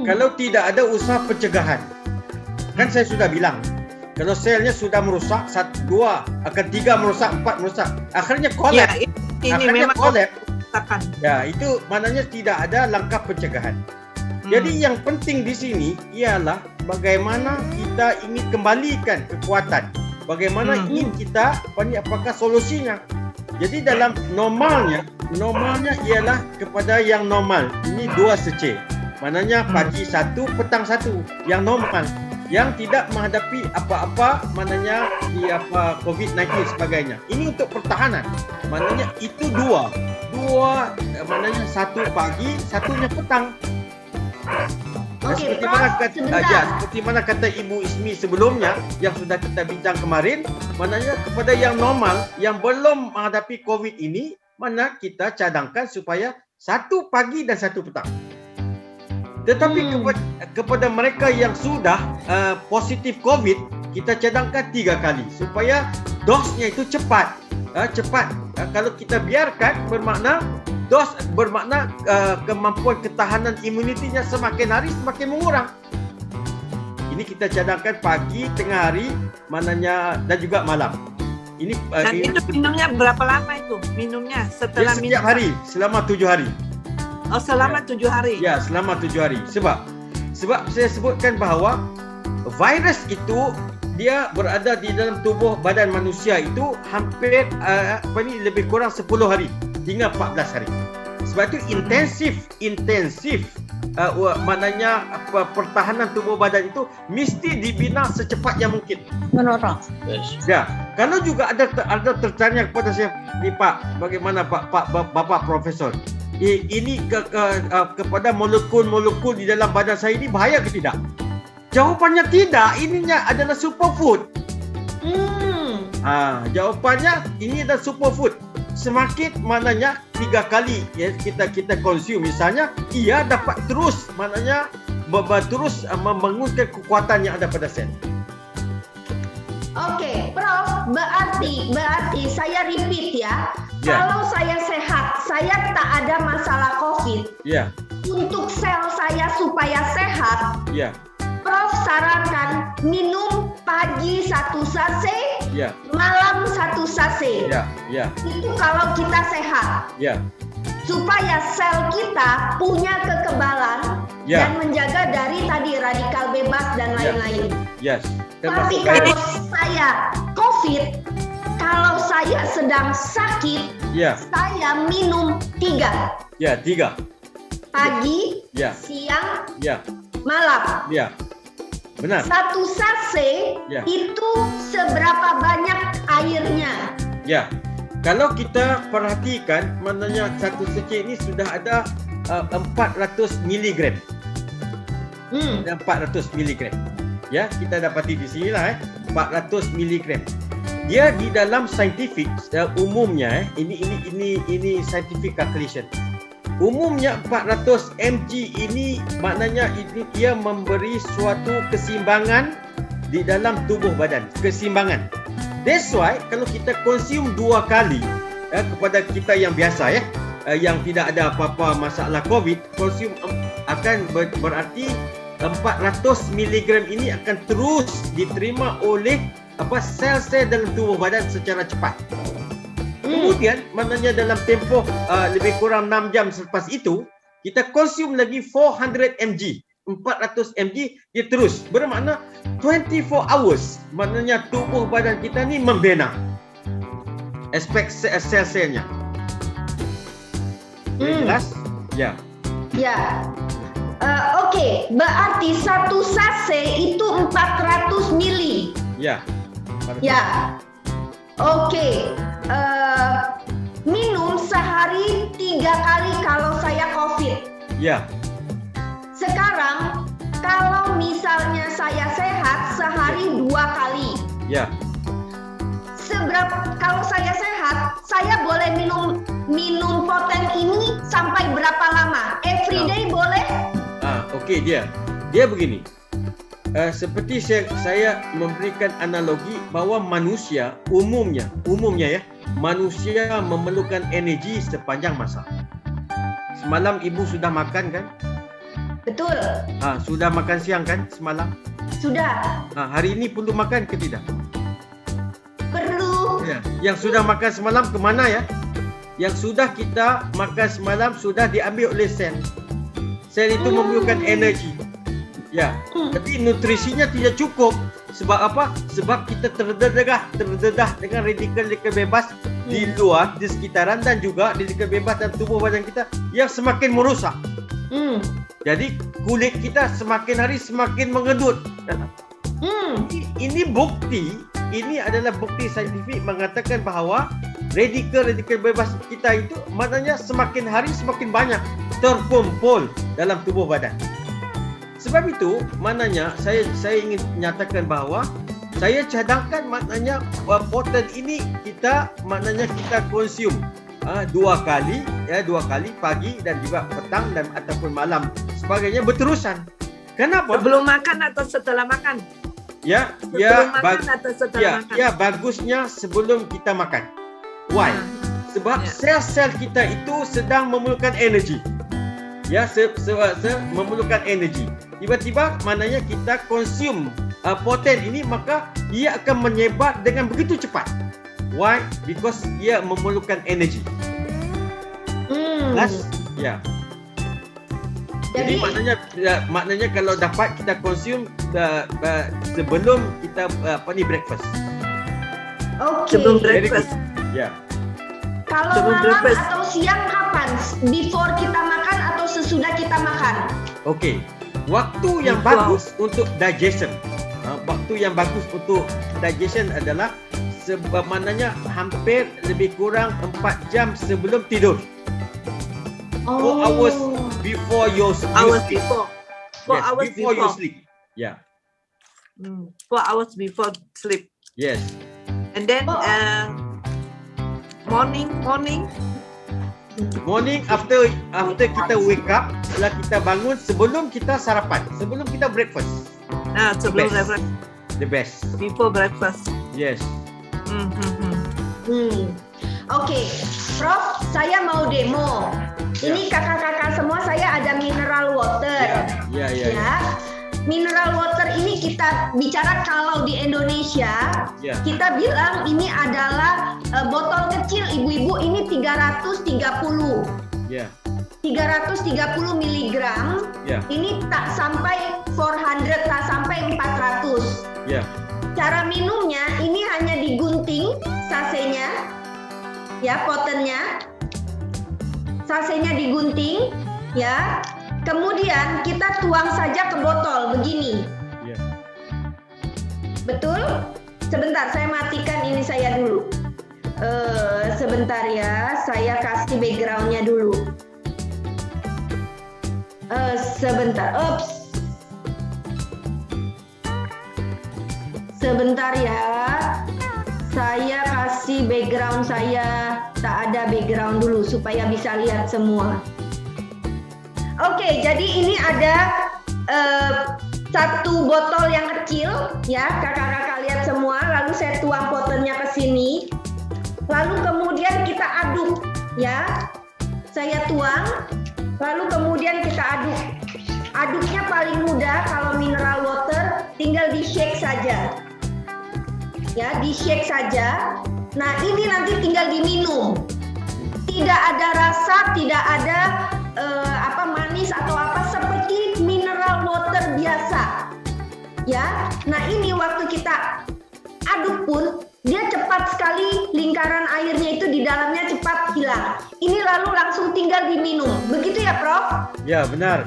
Kalau tidak ada usaha pencegahan. Kan saya sudah bilang, kalau selnya sudah merusak, 1, 2, akan 3 merusak, 4 merusak. Akhirnya Ya, kolap. ini Akhirnya memang kolap. katakan. Ya, itu maknanya tidak ada langkah pencegahan. Jadi yang penting di sini ialah bagaimana kita ingin kembalikan kekuatan. Bagaimana ingin kita, apakah solusinya. Jadi dalam normalnya ialah kepada yang normal. Ini 2 seceh. Maknanya pagi 1, petang 1. Yang normal. Yang tidak menghadapi apa-apa, maknanya COVID-19 sebagainya. Ini untuk pertahanan. Maknanya itu 2. Maknanya 1 pagi, 1-nya petang. Oke, Seperti mana Prof, kata, sebentar. seperti mana kata Ibu Ismi sebelumnya yang sudah kita bincang kemarin, maknanya kepada yang normal yang belum menghadapi COVID ini, mana kita cadangkan supaya 1 pagi dan 1 petang. Tetapi kepada mereka yang sudah positif COVID, kita cadangkan 3 kali supaya dosnya itu cepat. Kalau kita biarkan bermakna kemampuan ketahanan imunitinya semakin hari semakin mengurang. Ini kita cadangkan pagi, tengah hari, maknanya dan juga malam. Ini Dan itu minumnya berapa lama itu? Minumnya setelah setiap hari selama 7 hari. Oh, selama 7 hari. Ya, selama 7 hari. Sebab saya sebutkan bahawa virus itu dia berada di dalam tubuh badan manusia itu hampir lebih kurang 10 hari hingga 14 hari. Sebab itu intensif maknanya pertahanan tubuh badan itu mesti dibina secepat yang mungkin. Menurut. Ya, kalau juga ada tertanya kepada saya, ni Pak, bagaimana Bapak Profesor? Ini kepada molekul-molekul di dalam badan saya ini bahaya ke tidak? Jawapannya tidak. Ininya adalah superfood. Jawapannya ini adalah superfood. Semakin maknanya 3 kali ya kita consume misalnya, ia dapat terus maknanya terus membangunkan kekuatan yang ada pada sel. Oke, Prof, berarti saya repeat ya. Ya. Kalau saya sehat, saya tak ada masalah COVID. Ya, Untuk sel saya supaya sehat, ya, Prof sarankan minum pagi 1 sase, ya, malam 1 sase. ya, Itu kalau kita sehat. ya, Supaya sel kita punya kekebalan Ya. dan menjaga dari tadi radikal bebas dan lain-lain. yes. Tapi Termasuk kalau saya COVID, kalau saya sedang sakit, ya, saya minum 3. ya, 3. Pagi, Ya. siang, Ya, malam. ya. Benar. 1 sase Ya. itu seberapa banyak airnya? Ya. Kalau kita perhatikan, maknanya satu secik ini sudah ada 400 miligram. Ada 400 miligram. Ya, kita dapati di sinilah 400 miligram. Dia di dalam scientific umumnya ini scientific calculation. Umumnya 400 mg ini maknanya ini dia memberi suatu keseimbangan di dalam tubuh badan, keseimbangan. That's why kalau kita consume 2 kali kepada kita yang biasa yang tidak ada apa-apa masalah COVID, consume akan berarti 400 miligram ini akan terus diterima oleh sel-sel dalam tubuh badan secara cepat. Kemudian maknanya dalam tempoh lebih kurang 6 jam selepas itu kita consume lagi 400 mg. 400 mg dia terus bermakna 24 hours, maknanya tubuh badan kita ni membina aspek sel-selnya. Jelas? Ya. Ya. Oke, berarti 1 sase itu 400 mili. Ya. Ya. Oke. Minum sehari 3 kali kalau saya COVID. Ya. Sekarang kalau misalnya saya sehat sehari 2 kali. Ya. Kalau saya sehat, saya boleh minum poten ini sampai berapa lama? Everyday boleh? Okey, dia begini. Seperti saya memberikan analogi bahawa manusia umumnya ya, manusia memerlukan energi sepanjang masa. Semalam ibu sudah makan kan? Betul. Sudah makan siang kan semalam? Sudah. Hari ini perlu makan ke tidak? Perlu. Ya. Yang sudah makan semalam ke mana ya? Yang sudah kita makan semalam sudah diambil oleh sel. Sel itu memerlukan energi. Ya. Tapi nutrisinya tidak cukup. Sebab apa? Sebab kita terdedah dengan radikal bebas di luar, di sekitaran dan juga radikal bebas dalam tubuh badan kita yang semakin merosak. Jadi kulit kita semakin hari semakin mengedut. Ini bukti, ini adalah bukti saintifik mengatakan bahawa radikal bebas kita itu maknanya semakin hari semakin banyak terkumpul dalam tubuh badan. Sebab itu maknanya saya ingin menyatakan bahawa saya cadangkan maknanya poten ini kita konsum 2 kali pagi dan juga petang dan ataupun malam sebagainya berterusan. Kenapa? Sebelum makan atau setelah makan? Sebelum makan atau setelah makan? Ya, bagusnya sebelum kita makan. Why? Sebab sel-sel kita itu sedang memerlukan energi. Ya, memerlukan energi. Tiba-tiba maknanya kita konsum poten ini, maka ia akan menyebar dengan begitu cepat. Why? Because ia memerlukan energi. Plus, ya. Jadi maknanya kalau dapat kita konsum sebelum kita breakfast. Oke. Sebelum breakfast. Ya. Kalau Sebelum malam breakfast. atau siang kapan? Before kita makan atau sesudah kita makan? Okey. Waktu yang bagus untuk digestion. Waktu yang bagus untuk digestion adalah maknanya hampir lebih kurang 4 jam sebelum tidur. 4 hours before you sleep. 4 hours before you before. sleep. Yeah. 4 hours before sleep. Yes. And then morning Morning after kita wake up, setelah kita bangun, sebelum kita sarapan, sebelum kita breakfast. Nah, sebelum The best. breakfast, The best. before breakfast. Yes. Oke, Prof, saya mau demo. Ya. Ini kakak-kakak semua saya ada mineral water. Ya. Mineral water ini kita bicara kalau di Indonesia, Ya. kita bilang ini adalah botol kecil ibu-ibu ini 330. Ya. 330 miligram. Ya. Ini tak sampai 400, tak sampai 400. Ya. Cara minumnya ini hanya digunting sasenya, ya, potennya. Sasenya digunting, ya. Kemudian kita tuang saja ke botol begini. Ya. Betul? Sebentar, saya matikan ini saya dulu. Sebentar ya, saya kasih backgroundnya dulu. Sebentar, sebentar ya, saya kasih background saya, tak ada background dulu supaya bisa lihat semua. Oke, jadi ini ada satu botol yang kecil, ya kakak-kakak lihat semua. Lalu saya tuang potennya ke sini, lalu kemudian kita aduk, ya. Saya tuang, lalu kemudian kita aduk. Aduknya paling mudah kalau mineral water, tinggal di shake saja. Ya, di shake saja. Nah, ini nanti tinggal diminum. Tidak ada rasa, tidak ada manis atau apa, seperti mineral water biasa. Ya. Nah, ini waktu kita aduk pun dia cepat sekali, lingkaran airnya itu di dalamnya cepat hilang. Ini lalu langsung tinggal diminum. Begitu ya, Prof? Ya, benar.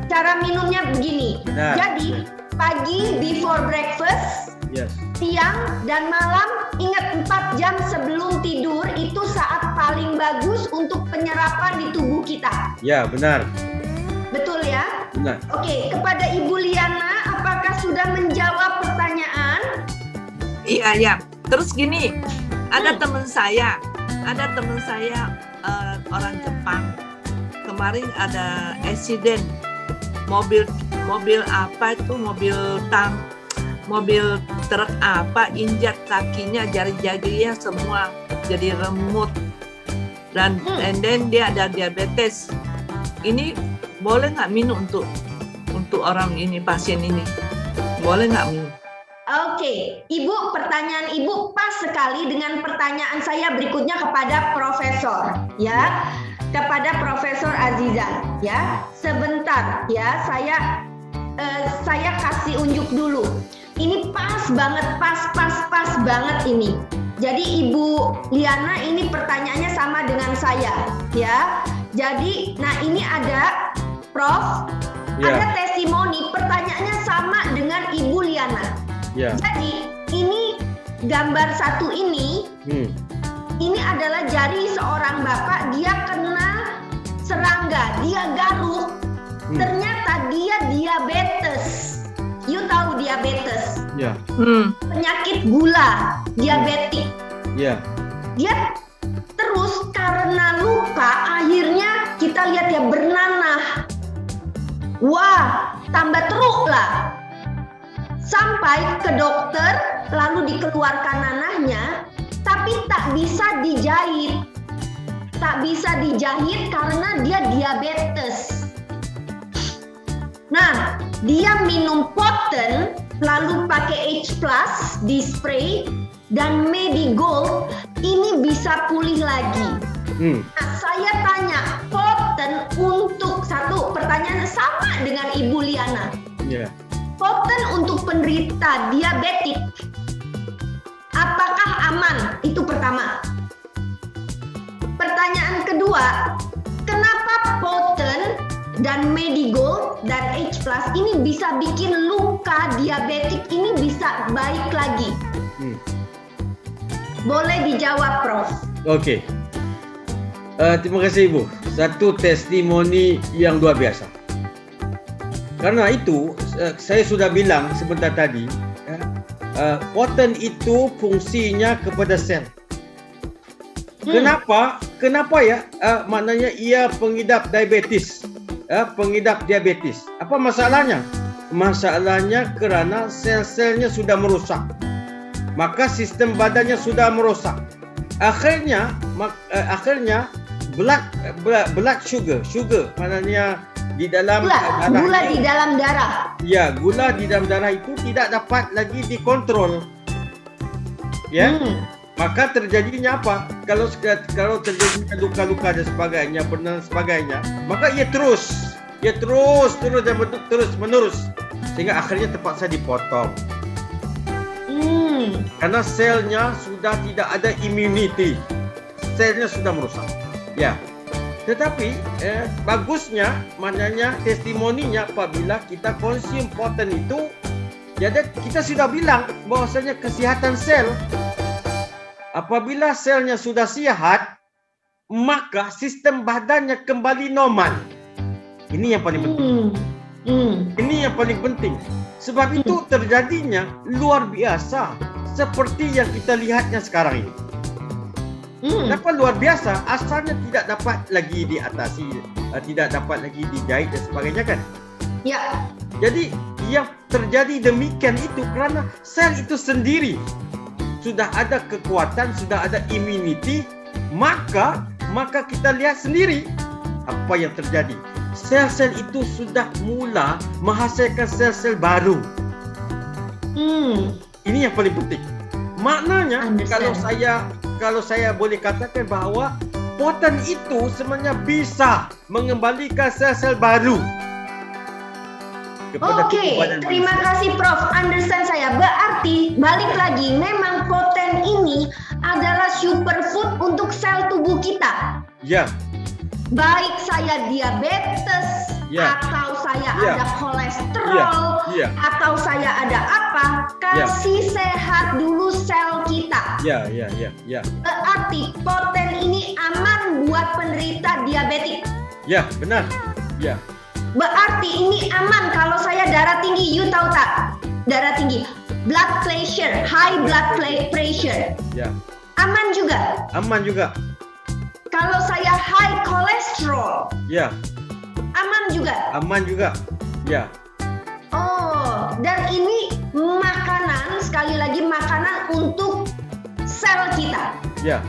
Cara minumnya begini. Benar. Jadi, pagi before breakfast, Yes. siang dan malam, ingat 4 jam sebelum tidur itu saat paling bagus untuk penyerapan di tubuh kita. Ya, benar. Betul ya? Benar. Oke, kepada Ibu Liana, apakah sudah menjawab pertanyaan? Iya. Terus gini, ada teman saya orang Jepang. Kemarin ada accident mobil apa itu, mobil truk apa, injak kakinya, jari-jarinya semua jadi remut, dan and then dia ada diabetes. Ini boleh nggak minum untuk orang ini, pasien ini? Boleh nggak minum? Oke, Ibu, pertanyaan Ibu pas sekali dengan pertanyaan saya berikutnya kepada Profesor, ya. Kepada Profesor Aziza, ya. Sebentar, ya. Saya kasih unjuk dulu. Ini pas banget, pas banget ini. Jadi Ibu Liana ini pertanyaannya sama dengan saya, ya. Jadi, nah ini ada Prof, ada testimoni, pertanyaannya sama dengan Ibu Liana. Ya. Jadi ini gambar satu ini adalah jari seorang bapak, dia kena serangga, dia garuk, ternyata dia diabetes. You tahu diabetes? Ya. Penyakit gula, diabetik. Ya. Dia terus karena luka, akhirnya kita lihat ya bernanah. Wah, tambah teruk lah. Sampai ke dokter, lalu dikeluarkan nanahnya, tapi tak bisa dijahit. Tak bisa dijahit karena dia diabetes. Nah, dia minum Poten, lalu pakai H+ di spray, dan Medigold, ini bisa pulih lagi. Nah, saya tanya, Poten untuk satu pertanyaan sama dengan Ibu Liana. Ya. Poten untuk penderita diabetik, apakah aman? Itu pertama. Pertanyaan kedua, kenapa Poten dan Medigold dan H+ ini bisa bikin luka diabetik ini bisa baik lagi? Boleh dijawab, Prof. Oke. Terima kasih Ibu. Satu testimoni yang luar biasa. Karena itu, saya sudah bilang sebentar tadi, Poten itu fungsinya kepada sel. Kenapa? Kenapa ya? Maknanya ia pengidap diabetes. Pengidap diabetes. Apa masalahnya? Masalahnya kerana sel-selnya sudah merosak. Maka sistem badannya sudah merosak. Akhirnya blood sugar maknanya di dalam gula di dalam darah. Ya, gula di dalam darah itu tidak dapat lagi dikontrol. Ya. Maka terjadinya apa? Kalau terjadinya luka-luka dan sebagainya, maka ia terus menerus sehingga akhirnya terpaksa dipotong. Karena selnya sudah tidak ada immunity. Selnya sudah merusak. Ya. Tetapi bagusnya maknanya testimoninya apabila kita konsum poten itu, jadi kita sudah bilang bahwasanya kesihatan sel. Apabila selnya sudah sihat, maka sistem badannya kembali normal. Ini yang paling penting. Ini yang paling penting. Sebab itu terjadinya luar biasa seperti yang kita lihatnya sekarang ini. Kenapa luar biasa? Asalnya tidak dapat lagi diatasi, tidak dapat lagi dijahit dan sebagainya kan? Ya. Jadi yang terjadi demikian itu kerana sel itu sendiri sudah ada kekuatan, sudah ada immunity, maka kita lihat sendiri apa yang terjadi. Sel-sel itu sudah mula menghasilkan sel-sel baru. Ini yang paling penting. Maknanya kalau saya boleh katakan bahawa poten itu sebenarnya bisa mengembalikan sel-sel baru. Oke, terima kasih Prof. Understand saya. Berarti balik lagi, memang poten ini adalah superfood untuk sel tubuh kita. Ya. Baik saya diabetes, atau saya ada kolesterol, atau saya ada apa, kasih sehat dulu sel kita. Ya. Berarti poten ini aman buat penderita diabetik. Ya, benar. Ya. Berarti ini aman kalau saya darah tinggi, you tahu tak? Darah tinggi, blood pressure, high blood pressure. Ya. Aman juga. Aman juga. Kalau saya high cholesterol. Ya. Aman juga. Aman juga. Ya. Oh, dan ini makanan, sekali lagi makanan untuk sel kita. Ya.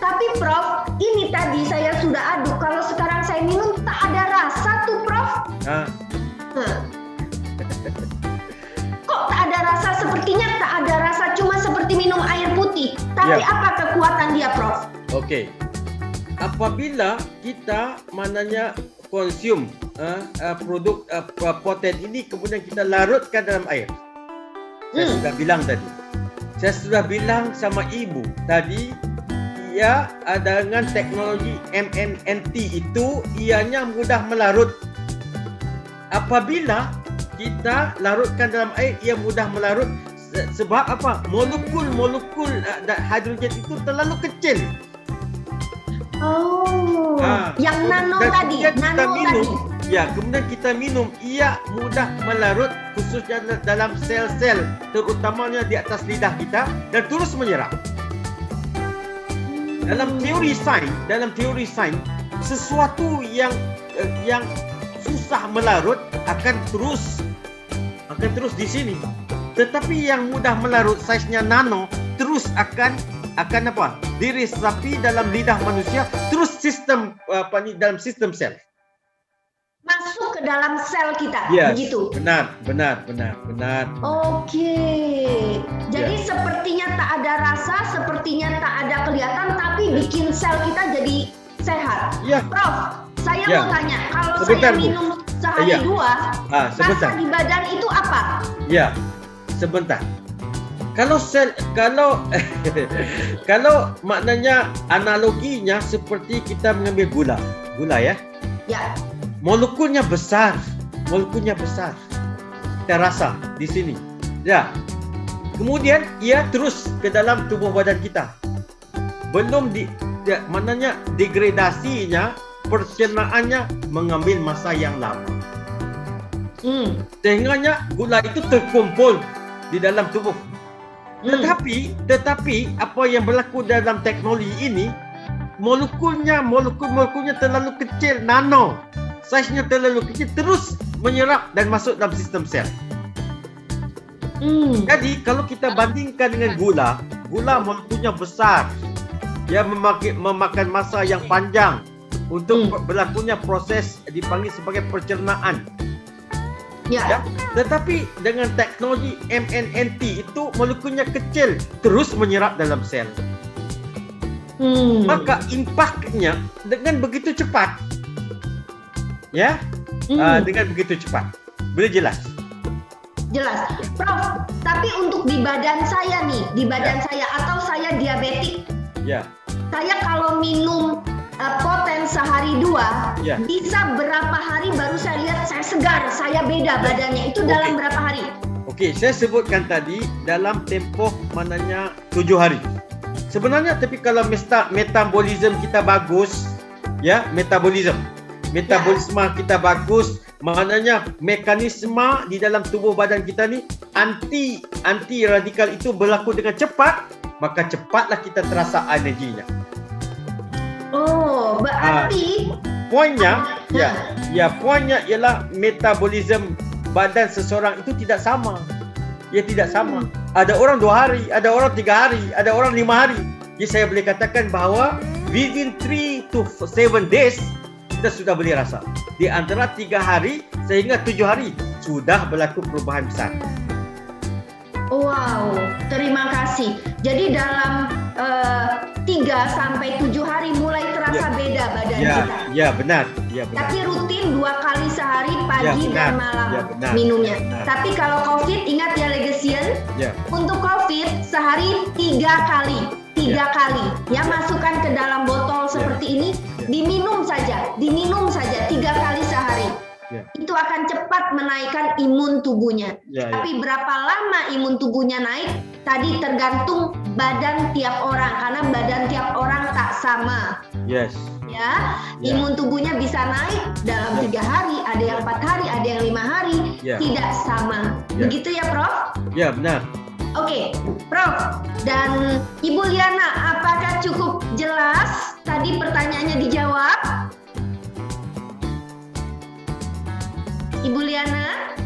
Tapi Prof, ini tadi saya sudah aduk. Kalau sekarang saya minum tak ada rasa tuh Prof. Kok tak ada rasa? Sepertinya tak ada rasa, cuma seperti minum air putih. Tapi apa kekuatan dia Prof? Okey. Apabila kita maknanya konsum produk poten ini kemudian kita larutkan dalam air. Saya sudah bilang tadi. Saya sudah bilang sama ibu tadi, ia dengan teknologi MMNT itu ianya mudah melarut. Apabila kita larutkan dalam air, ia mudah melarut sebab apa? Molekul hidrogen itu terlalu kecil. Oh, yang nano tadi, Ya, kemudian kita minum, ia mudah melarut khususnya dalam sel-sel, terutamanya di atas lidah kita dan terus menyerap. Dalam teori sains, sesuatu yang susah melarut akan terus di sini. Tetapi yang mudah melarut, saiznya nano, terus akan apa? Diresapi dalam lidah manusia, terus dalam sistem sel. Masuk ke dalam sel kita, begitu. Benar. Oke. Jadi sepertinya tak ada rasa, sepertinya tak ada kelihatan, tapi bikin sel kita jadi sehat. Prof, saya mau tanya, kalau saya minum sehari dua, rasa di badan itu apa? Ya, sebentar. Kalau maknanya analoginya seperti kita mengambil gula ya. Ya. Molekulnya besar. Kita rasa di sini. Ya. Kemudian ia terus ke dalam tubuh badan kita. Belum maknanya degradasinya, pencernaannya mengambil masa yang lama. Sehingganya gula itu terkumpul di dalam tubuh. Tetapi apa yang berlaku dalam teknologi ini, molekul-molekul-molekulnya terlalu kecil, nano. Saiznya terlalu kecil, terus menyerap dan masuk dalam sistem sel. Jadi kalau kita bandingkan dengan gula molekulnya besar. Dia memakan masa yang panjang untuk berlakunya proses dipanggil sebagai pencernaan. Ya. Tetapi dengan teknologi MNNT itu molekulnya kecil, terus menyerap dalam sel. Maka impaknya dengan begitu cepat. Ya, dengan begitu cepat. Boleh jelas? Jelas, Prof. Tapi untuk di badan saya nih, saya atau saya diabetik, saya kalau minum Poten sehari 2, bisa berapa hari baru saya lihat saya segar, saya beda badannya. Itu dalam berapa hari? Oke, saya sebutkan tadi dalam tempoh mananya 7 hari. Sebenarnya tapi kalau metabolisme kita bagus, ya, metabolisme kita bagus, maknanya mekanisme di dalam tubuh badan kita ni anti radikal itu berlaku dengan cepat, maka cepatlah kita terasa energinya. Oh, berarti poinnya poinnya ialah metabolisme badan seseorang itu tidak sama. Ia tidak sama. Ada orang 2 hari, ada orang 3 hari, ada orang 5 hari. Jadi saya boleh katakan bahawa within 3 to 7 days kita sudah boleh rasa. Di antara 3 hari sehingga 7 hari sudah berlaku perubahan besar. Wow, terima kasih. Jadi dalam 3 sampai 7 hari mulai terasa beda badan kita. Ya, benar. Tapi rutin 2 kali sehari pagi dan malam minumnya. Tapi kalau COVID, ingat ya Legasian, untuk COVID sehari 3 kali. 3 kali. Ya, masukkan ke dalam botol seperti ini, diminum saja 3 kali sehari. Itu akan cepat menaikkan imun tubuhnya. Tapi berapa lama imun tubuhnya naik? Tadi tergantung badan tiap orang, karena badan tiap orang tak sama. Imun tubuhnya bisa naik dalam 3 hari, ada yang 4 hari, ada yang 5 hari, tidak sama. Begitu ya, Prof? Ya, benar. Oke, Prof dan Ibu Liana, apakah cukup jelas tadi pertanyaannya dijawab? Ibu Liana,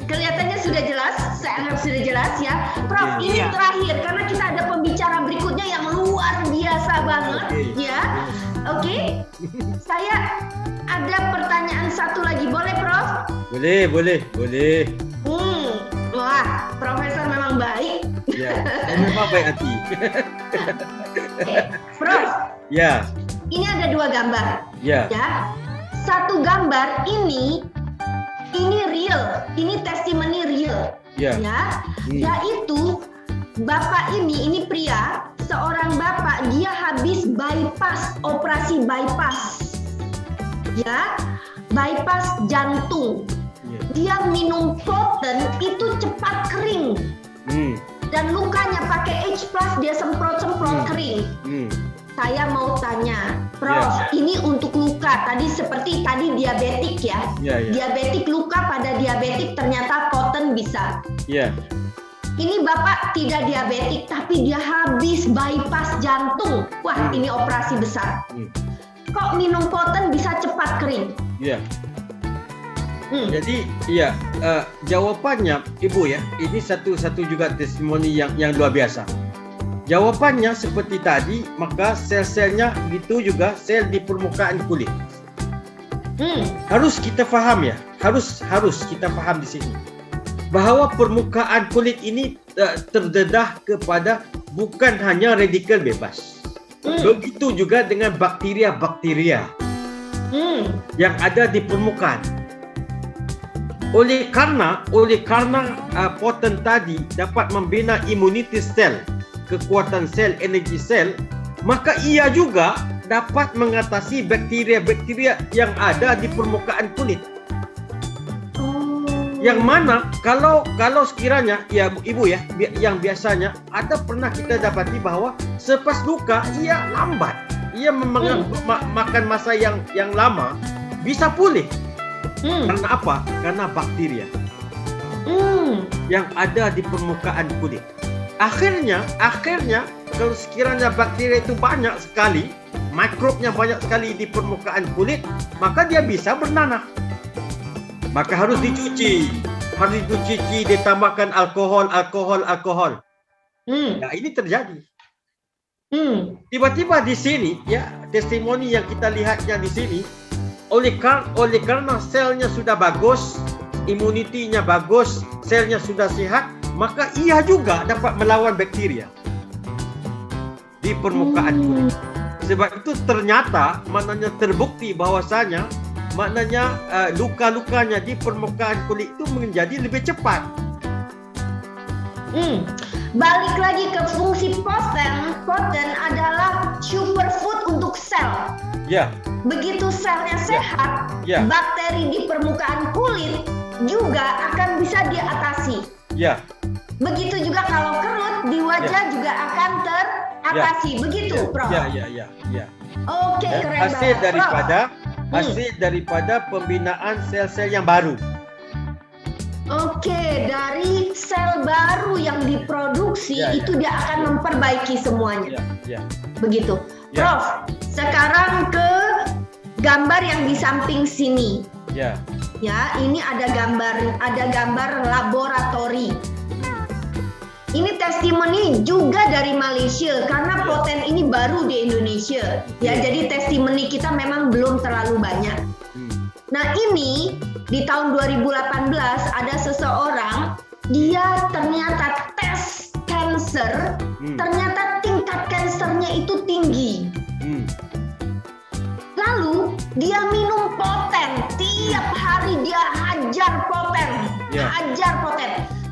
kelihatannya sudah jelas, saya harap sudah jelas ya. Prof, ini terakhir karena kita ada pembicara berikutnya yang luar biasa banget, ya. Oke. Saya ada pertanyaan satu lagi, boleh Prof? Boleh. Wah, Profesor memang baik. Memang baik hati. Prof. Ini ada 2 gambar. Ya. Satu gambar ini real, ini testimoni real, yaitu bapak ini pria, seorang bapak, dia habis bypass, operasi bypass, bypass jantung. Dia minum Poten itu cepat kering, dan lukanya pakai H+ dia semprot kering. Saya mau tanya, Prof, ini untuk luka tadi seperti tadi diabetik ya. Diabetik, luka pada diabetik ternyata Poten bisa. Ini Bapak tidak diabetik tapi dia habis bypass jantung. Wah, ini operasi besar. Kok minum Poten bisa cepat kering? Jadi jawapannya Ibu ya, ini satu juga testimoni yang luar biasa. Jawapannya seperti tadi, maka sel-selnya itu juga sel di permukaan kulit. Harus kita faham ya, harus kita faham di sini bahawa permukaan kulit ini terdedah kepada bukan hanya radikal bebas. Begitu juga dengan bakteria-bakteria yang ada di permukaan. Oleh karena Poten tadi dapat membina imuniti sel, kekuatan sel, energi sel, maka ia juga dapat mengatasi bakteria-bakteria yang ada di permukaan kulit. Yang mana kalau sekiranya ya Ibu ya, yang biasanya ada pernah kita dapati bahwa selepas luka ia lambat, ia makan masa yang lama bisa pulih. Karena apa? Karena bakteria yang ada di permukaan kulit. Akhirnya kalau sekiranya bakteri itu banyak sekali, mikrobnya banyak sekali di permukaan kulit, maka dia bisa bernanah. Maka harus dicuci, ditambahkan alkohol. Nah, ini terjadi. Tiba-tiba di sini, ya, testimoni yang kita lihatnya di sini, oleh karena selnya sudah bagus, imunitinya bagus, selnya sudah sehat, maka ia juga dapat melawan bakteria di permukaan kulit. Sebab itu ternyata maknanya terbukti bahwasanya maknanya luka-lukanya di permukaan kulit itu menjadi lebih cepat. Balik lagi ke fungsi poten adalah superfood untuk sel. Ya. Begitu selnya sehat, bakteri di permukaan kulit juga akan bisa diatasi. Ya. Begitu juga kalau kerut di wajah juga akan teratasi. Begitu, Prof. Ya. Oke, keren Hasil banget. hasil daripada pembinaan sel-sel yang baru. Oke, dari sel baru yang diproduksi itu dia akan memperbaiki semuanya. Begitu. Prof, sekarang ke gambar yang di samping sini. Ya, ini ada gambar laboratori. Ini testimoni juga dari Malaysia karena poten ini baru di Indonesia. Ya, jadi testimoni kita memang belum terlalu banyak. Nah, ini di tahun 2018 ada seseorang, dia ternyata tes cancer, ternyata tingkat kansernya itu tinggi. Lalu dia minum poten, tiap hari dia hajar poten.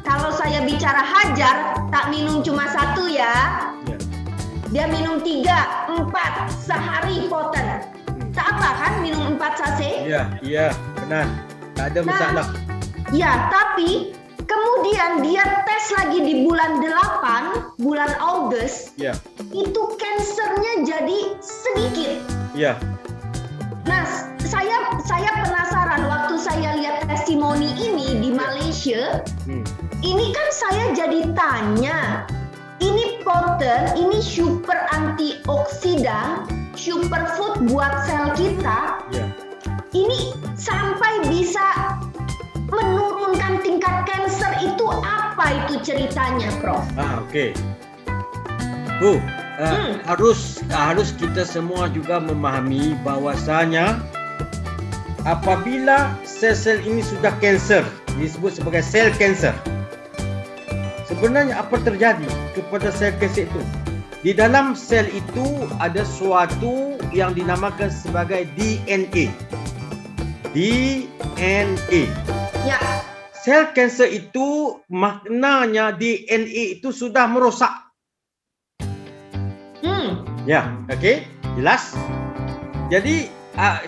Kalau saya bicara hajar, tak minum cuma satu ya. Dia minum 3, 4 sehari poten. Tak apa kan minum 4 sachet? Iya, benar. Tak ada masalah. Ya, tapi kemudian dia tes lagi di bulan 8, bulan Agustus. Itu kansernya jadi sedikit. Nah, saya penasaran waktu saya lihat testimoni ini di Malaysia. Ini kan saya jadi tanya, ini poten, ini super antioksidan, superfood buat sel kita. Ini sampai bisa menurunkan tingkat kanser itu apa itu ceritanya, Prof? Oke. Harus kita semua juga memahami bahwasanya apabila sel-sel ini sudah kanser, disebut sebagai sel kanser. Sebenarnya apa terjadi kepada sel kanser itu? Di dalam sel itu ada suatu yang dinamakan sebagai DNA. Ya. Sel kanser itu maknanya DNA itu sudah merosak. Ya, okey, jelas. Jadi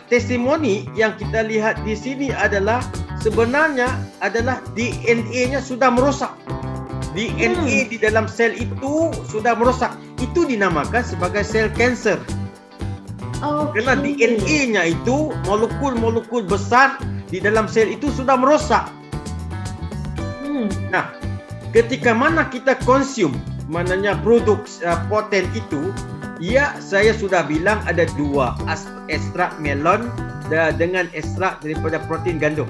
testimoni yang kita lihat di sini adalah sebenarnya adalah DNA-nya sudah merosak. DNA di dalam sel itu sudah merosak. Itu dinamakan sebagai sel kanser. Kerana DNA-nya itu molekul-molekul besar di dalam sel itu sudah merosak. Nah, ketika mana kita konsum, maknanya produk poten itu, ya, saya sudah bilang ada 2, ekstrak melon dengan ekstrak daripada protein gandum.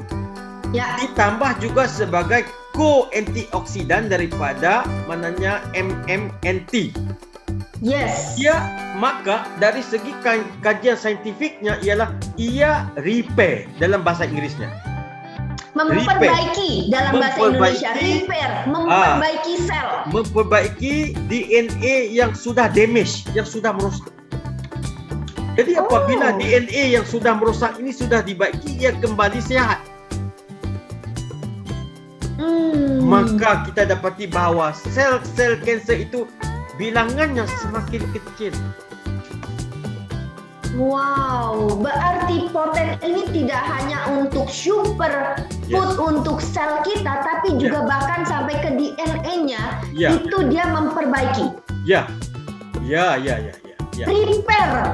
Ditambah juga sebagai co-antioksidan daripada maknanya MMNT. Ya, maka dari segi kajian saintifiknya ialah ia repair dalam bahasa Inggerisnya. Memperbaiki dalam bahasa Indonesia, repair, memperbaiki sel. Memperbaiki DNA yang sudah damage, yang sudah merosak. Jadi apabila DNA yang sudah merosak ini sudah dibaiki, ia kembali sehat. Maka kita dapati bahawa sel-sel kanser itu bilangannya semakin kecil. Wow, berarti poten ini tidak hanya untuk super food untuk sel kita, tapi juga bahkan sampai ke DNA-nya itu dia memperbaiki.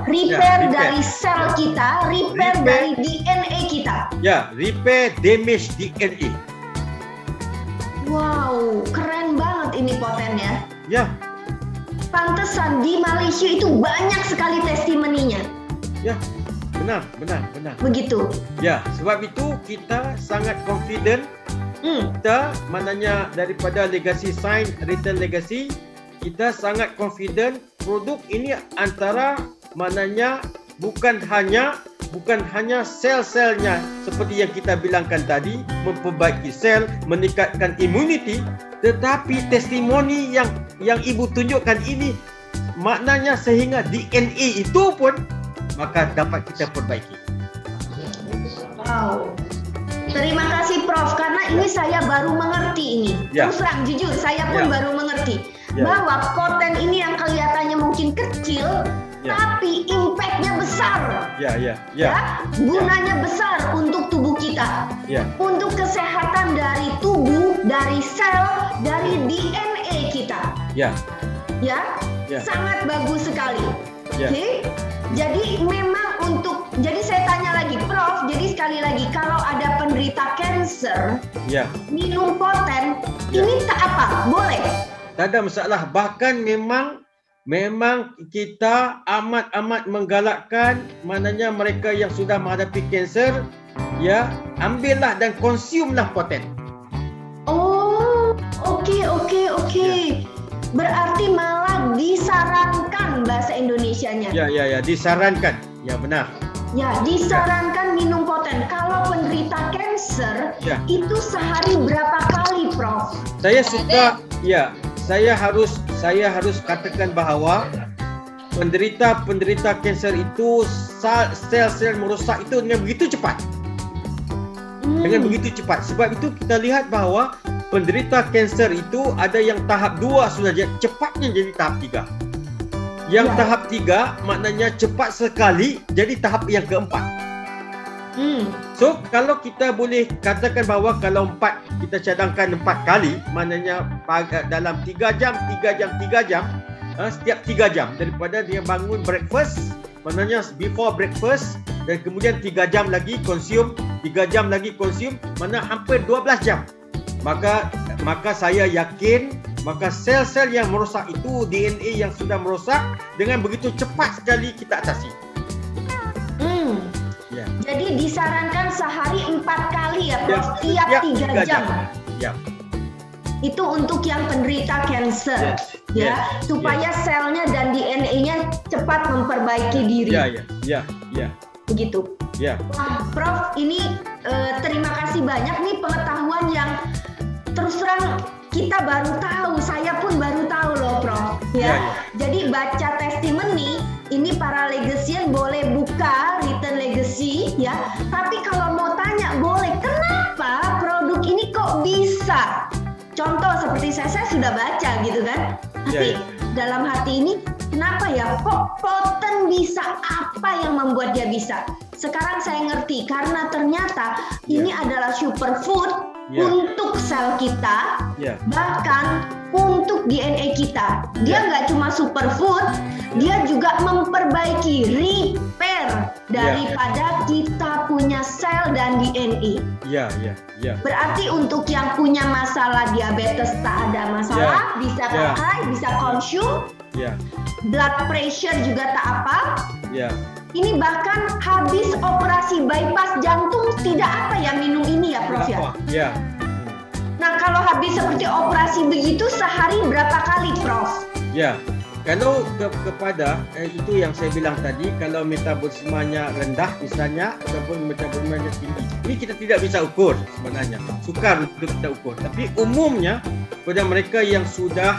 Repair dari sel kita, repair dari DNA kita. Repair damage DNA. Wow, keren banget ini potennya. pantesan di Malaysia itu banyak sekali testimoninya. Ya, benar. Begitu. Ya, sebab itu kita sangat confident. Kita maknanya daripada legacy sign retail legacy, kita sangat confident produk ini antara maknanya bukan hanya sel-selnya seperti yang kita bilangkan tadi, memperbaiki sel, meningkatkan immunity, tetapi testimoni yang ibu tunjukkan ini maknanya sehingga DNA itu pun maka dapat kita perbaiki. Wow. Terima kasih Prof, karena ini saya baru mengerti ini. Terus terang jujur, saya pun baru mengerti bahwa poten ini yang kelihatannya mungkin kecil, tapi impact-nya besar. Gunanya besar untuk tubuh kita, untuk kesehatan dari tubuh, dari sel, dari DNA kita. Sangat bagus sekali. Oke. Jadi memang jadi saya tanya lagi, Prof. Jadi sekali lagi, kalau ada penderita cancer, minum poten, ini tak apa, boleh? Tak ada masalah. Bahkan memang kita amat menggalakkan maknanya mereka yang sudah menghadapi kanser, ambillah dan konsumlah poten. Oh, oke. Berarti malah disarankan bahasa Indonesianya. Ya, disarankan. Ya, benar. Ya, disarankan minum poten. Kalau penderita kanker, itu sehari berapa kali, Prof? Saya suka, saya harus katakan bahawa penderita kanser itu sel-sel merosak itu dengan begitu cepat. Dengan begitu cepat. Sebab itu kita lihat bahawa penderita kanser itu ada yang tahap 2 sudah cepatnya jadi tahap 3. Yang tahap 3 maknanya cepat sekali jadi tahap yang keempat. So kalau kita boleh katakan bahawa kalau kita cadangkan 4 kali, maknanya dalam 3 jam, setiap 3 jam daripada dia bangun breakfast, maknanya before breakfast, dan kemudian 3 jam lagi consume, 3 jam lagi consume, mana hampir 12 jam. Maka saya yakin maka sel-sel yang merosak itu, DNA yang sudah merosak, dengan begitu cepat sekali kita atasi. Jadi disarankan sehari 4 kali ya, Prof, tiap 3 jam. Itu untuk yang penderita kanker, supaya selnya dan DNA-nya cepat memperbaiki diri. Begitu. Wah, Prof, ini terima kasih banyak nih pengetahuan yang terus terang kita baru tahu, saya pun baru tahu loh, Prof. Jadi baca testimoni ini para legasian boleh buka Return Legacy tapi kalau mau tanya boleh, kenapa produk ini kok bisa? Contoh seperti saya sudah baca gitu kan. Tapi dalam hati ini kenapa kok poten bisa, apa yang membuat dia bisa? Sekarang saya ngerti karena ternyata ini adalah superfood untuk sel kita, bahkan untuk DNA kita. Dia nggak cuma superfood, dia juga memperbaiki, repair daripada kita punya sel dan DNA. Berarti untuk yang punya masalah diabetes tak ada masalah, bisa pakai, bisa konsum. Blood pressure juga tak apa. Ini bahkan habis operasi bypass jantung tidak apa minum ini ya, Prof ya? Nah, kalau habis seperti operasi begitu sehari berapa kali, Prof? Kalau kepada itu yang saya bilang tadi, kalau metabolismenya rendah misalnya ataupun metabolismenya tinggi, ini kita tidak bisa ukur sebenarnya, sukar untuk kita ukur. Tapi umumnya pada mereka yang sudah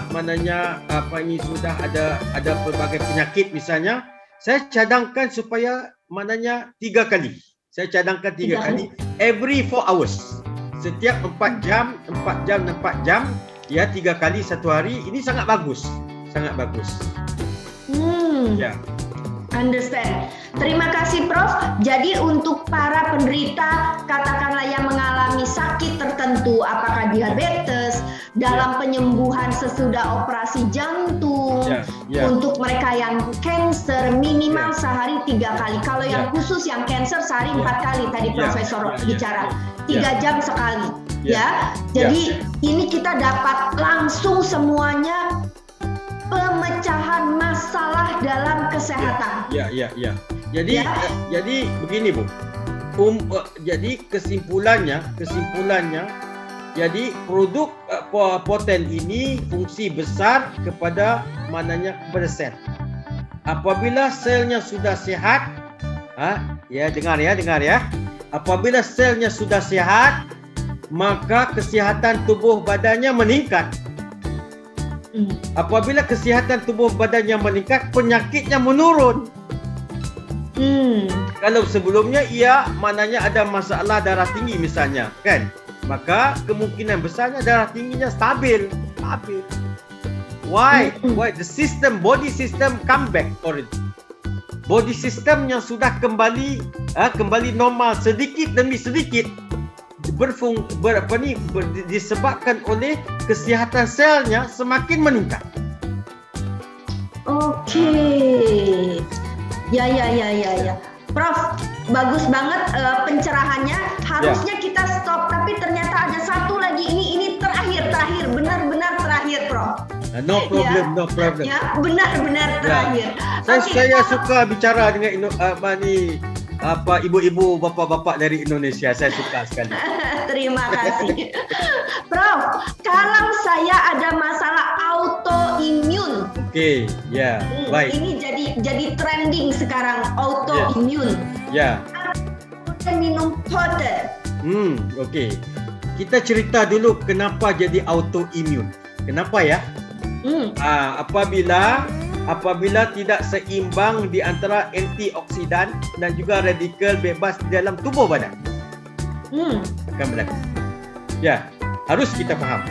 sudah ada pelbagai penyakit misalnya, saya cadangkan supaya 3 kali. Saya cadangkan 3 kali every 4 hours. Setiap 4 jam, 3 kali satu hari. Ini sangat bagus. Sangat bagus. Understand. Terima kasih, Prof. Jadi untuk para penderita katakanlah yang mengalami sakit tertentu, apakah diabetes, dalam penyembuhan sesudah operasi jantung, untuk mereka yang kanker minimal sehari 3 kali. Kalau yang khusus yang kanker sehari 4 kali tadi Profesor bicara. 3 jam sekali. Jadi ini kita dapat langsung semuanya pemecahan masalah dalam kesehatan. Ya. Jadi begini Bu. Jadi kesimpulannya, jadi produk poten ini fungsi besar kepada sel. Apabila selnya sudah sehat, dengar ya. Apabila selnya sudah sehat, maka kesihatan tubuh badannya meningkat. Apabila kesihatan tubuh badannya meningkat, penyakitnya menurun. Kalau sebelumnya maknanya ada masalah darah tinggi misalnya, kan? Maka kemungkinan besarnya darah tingginya stabil. Why? The body system come back already. Body system yang sudah kembali normal sedikit demi sedikit disebabkan oleh kesihatan selnya semakin meningkat. Oke. Ya. Prof, bagus banget pencerahannya. Harusnya kita stop, tapi ternyata ada satu lagi. Ini terakhir, benar-benar terakhir, Prof. No problem. Ya, benar-benar terakhir. Saya suka bicara dengan ibu-ibu, bapak-bapak dari Indonesia. Saya suka sekali. Terima kasih. Prof, kalau saya ada masalah autoimun. Oke, baik. Ini jadi trending sekarang, autoimun. Kita minum poten. Oke. Kita cerita dulu kenapa jadi autoimun. Kenapa ya? Apabila tidak seimbang di antara antioksidan dan juga radikal bebas di dalam tubuh badan. Akan berlaku. Harus kita faham.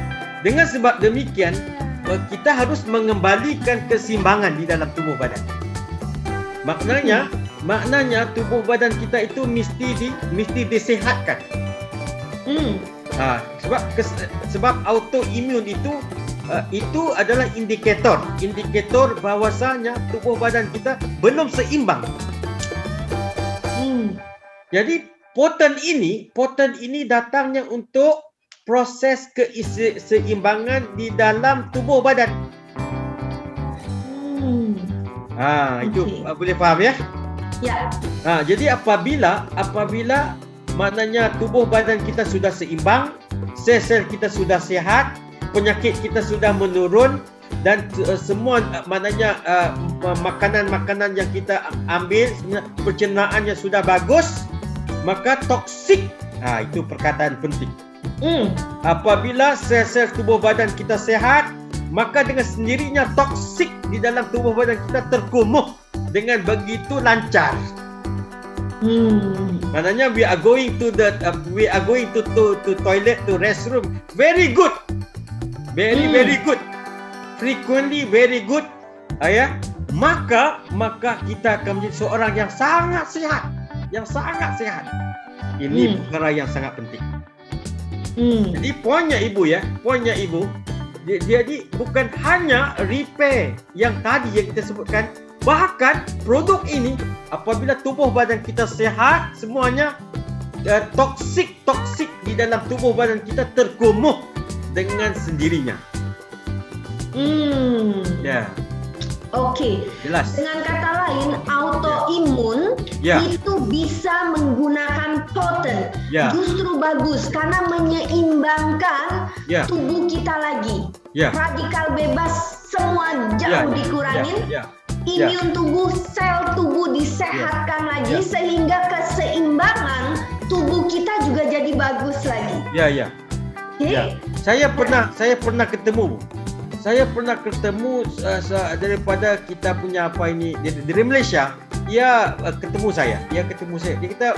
Dengan sebab demikian, kita harus mengembalikan keseimbangan di dalam tubuh badan. Maknanya tubuh badan kita itu mesti disehatkan. Sebab autoimun itu adalah indikator bahwasanya tubuh badan kita belum seimbang. Jadi poten ini datangnya untuk proses keseimbangan di dalam tubuh badan. Itu boleh faham ya? Ya. Jadi apabila maknanya tubuh badan kita sudah seimbang, sel-sel kita sudah sehat, penyakit kita sudah menurun, dan semua maknanya makanan-makanan yang kita ambil pencernaannya sudah bagus, maka toksik. Itu perkataan penting. Apabila sel-sel tubuh badan kita sehat, maka dengan sendirinya toksik di dalam tubuh badan kita terkumuh dengan begitu lancar. Maknanya we are going to toilet, to restroom very good, very good, frequently very good. Maka kita akan menjadi seorang yang sangat sehat. Ini perkara yang sangat penting. Jadi poinnya ibu, jadi bukan hanya repair yang tadi yang kita sebutkan, bahkan produk ini apabila tubuh badan kita sehat, semuanya toksik di dalam tubuh badan kita terkumuh dengan sendirinya. Oke. Jelas. Dengan kata lain, autoimun itu bisa menggunakan poten. Justru bagus karena menyeimbangkan tubuh kita lagi. Radikal bebas semua jauh dikurangin. Imun tubuh, sel tubuh disehatkan lagi sehingga keseimbangan tubuh kita juga jadi bagus lagi. Saya pernah ketemu. Daripada kita punya dari Malaysia, dia ketemu saya. Dia kata,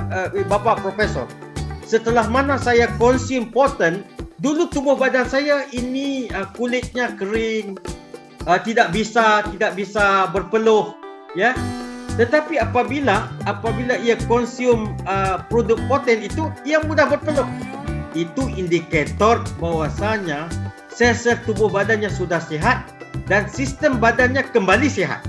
Bapak Profesor, setelah mana saya konsum poten, dulu tubuh badan saya ini kulitnya kering, tidak bisa berpeluh, ya. Tetapi apabila ia konsum produk poten itu, ia mudah berpeluh. Itu indikator bahwasanya sel-sel tubuh badannya sudah sehat dan sistem badannya kembali sehat.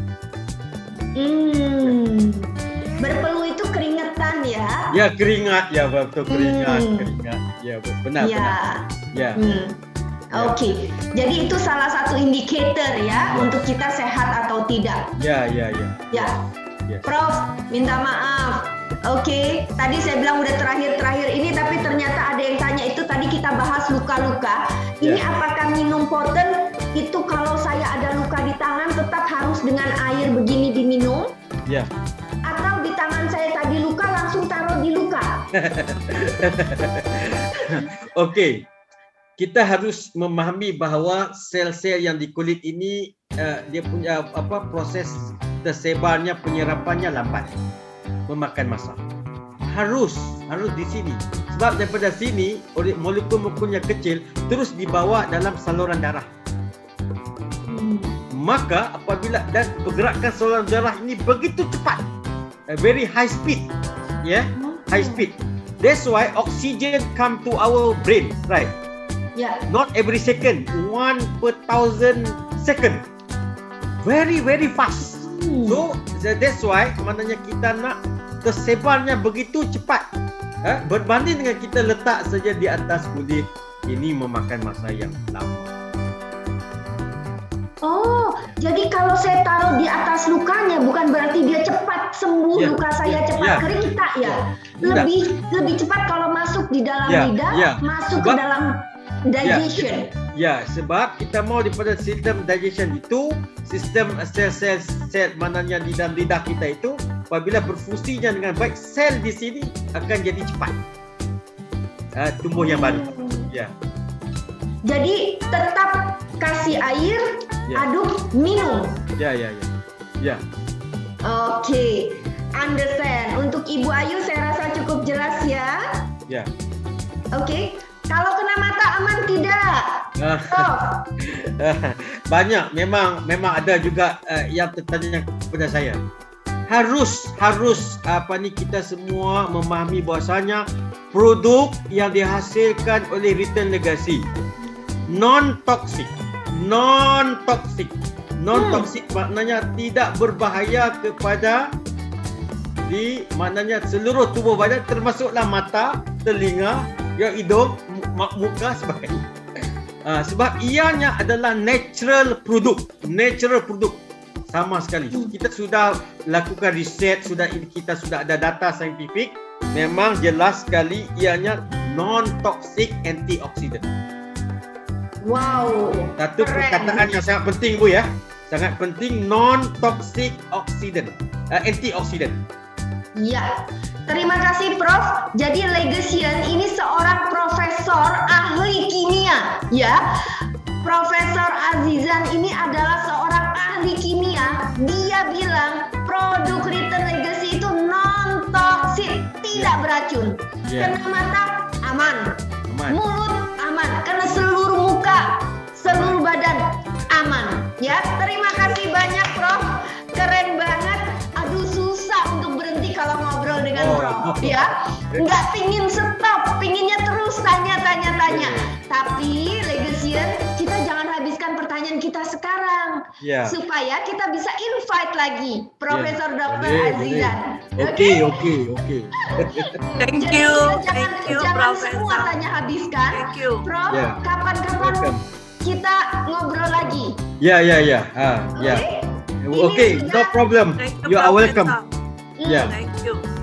Berpeluh itu keringetan ya? Ya, keringat, ya betul, keringat. Ya benar. Oke, jadi itu salah satu indikator ya untuk kita sehat atau tidak. Ya. Ya, Yes. Prof, minta maaf. Oke, tadi saya bilang udah terakhir ini, tapi ternyata ada yang tanya itu tadi kita bahas luka-luka. Ini Ya. apakah minum poten itu kalau saya ada luka di tangan tetap harus dengan air begini diminum? Ya. Atau di tangan saya tadi luka langsung taruh di luka? Okey. Kita harus memahami bahawa sel-sel yang di kulit ini dia punya proses tersebarnya, penyerapannya lambat, memakan masa. Harus di sini. Sebab daripada sini molekul-molekul yang kecil terus dibawa dalam saluran darah. Maka apabila dan pergerakan saluran darah ini begitu cepat, very high speed, high speed. That's why oxygen come to our brain, right? Ya. Not every second, 1/1000 second. Very fast. So that's why maknanya kita nak tersebarnya begitu cepat. Berbanding dengan kita letak saja di atas kulit, ini memakan masa yang lama. Oh, jadi kalau saya taruh di atas lukanya bukan berarti dia cepat sembuh, luka saya cepat kering, tak ya? Lebih cepat kalau masuk di dalam lidah, masuk ke dalam digestion. Ya, sebab kita mau daripada sistem digestion itu, sistem sel-sel mananya di dalam lidah kita itu, apabila berfungsinya dengan baik, sel di sini akan jadi cepat tumbuh yang baru. Ya. Jadi tetap kasih air, aduk, minum. Ya. Oke, understand. Untuk Ibu Ayu saya rasa cukup jelas ya. Ya. Oke. Kalau kena mata aman tidak? Prof. Banyak, memang ada juga yang tertanya kepada saya. Harus kita semua memahami bahasanya produk yang dihasilkan oleh Return Legacy non-toxic maknanya tidak berbahaya kepada maknanya seluruh tubuh badan, termasuklah mata, telinga, hidung, muka sebagainya. Sebab ianya adalah natural product sama sekali. Kita sudah lakukan riset, kita sudah ada data saintifik, memang jelas sekali ianya non-toxic antioxidant. Wow. Satu perkataan yang sangat penting Bu ya. Sangat penting, non-toxic antioxidant. Ya. Terima kasih Prof. Jadi Legasian ini seorang profesor ahli kimia, ya. Profesor Azizan ini adalah seorang ahli kimia. Dia bilang produk Return Legacy itu non-toxic, tidak beracun. Kena mata aman. Mulut aman, kena seluruh muka, seluruh badan aman. Ya, terima kasih banyak Prof. Keren banget. Aduh, susah untuk berhenti kalau ngobrol dengan Prof. Ya, nggak pingin stop, pinginnya terus tanya. Tapi Legasian, kita jangan habiskan pertanyaan kita sekarang, supaya kita bisa invite lagi Profesor Dr. Azizan. Oke. Thank you, Jangan Profesor. semua tanya habiskan. Thank you. Prof, kapan-kapan kita ngobrol lagi. Ya. Okay, no problem. Thank You are welcome. Yeah.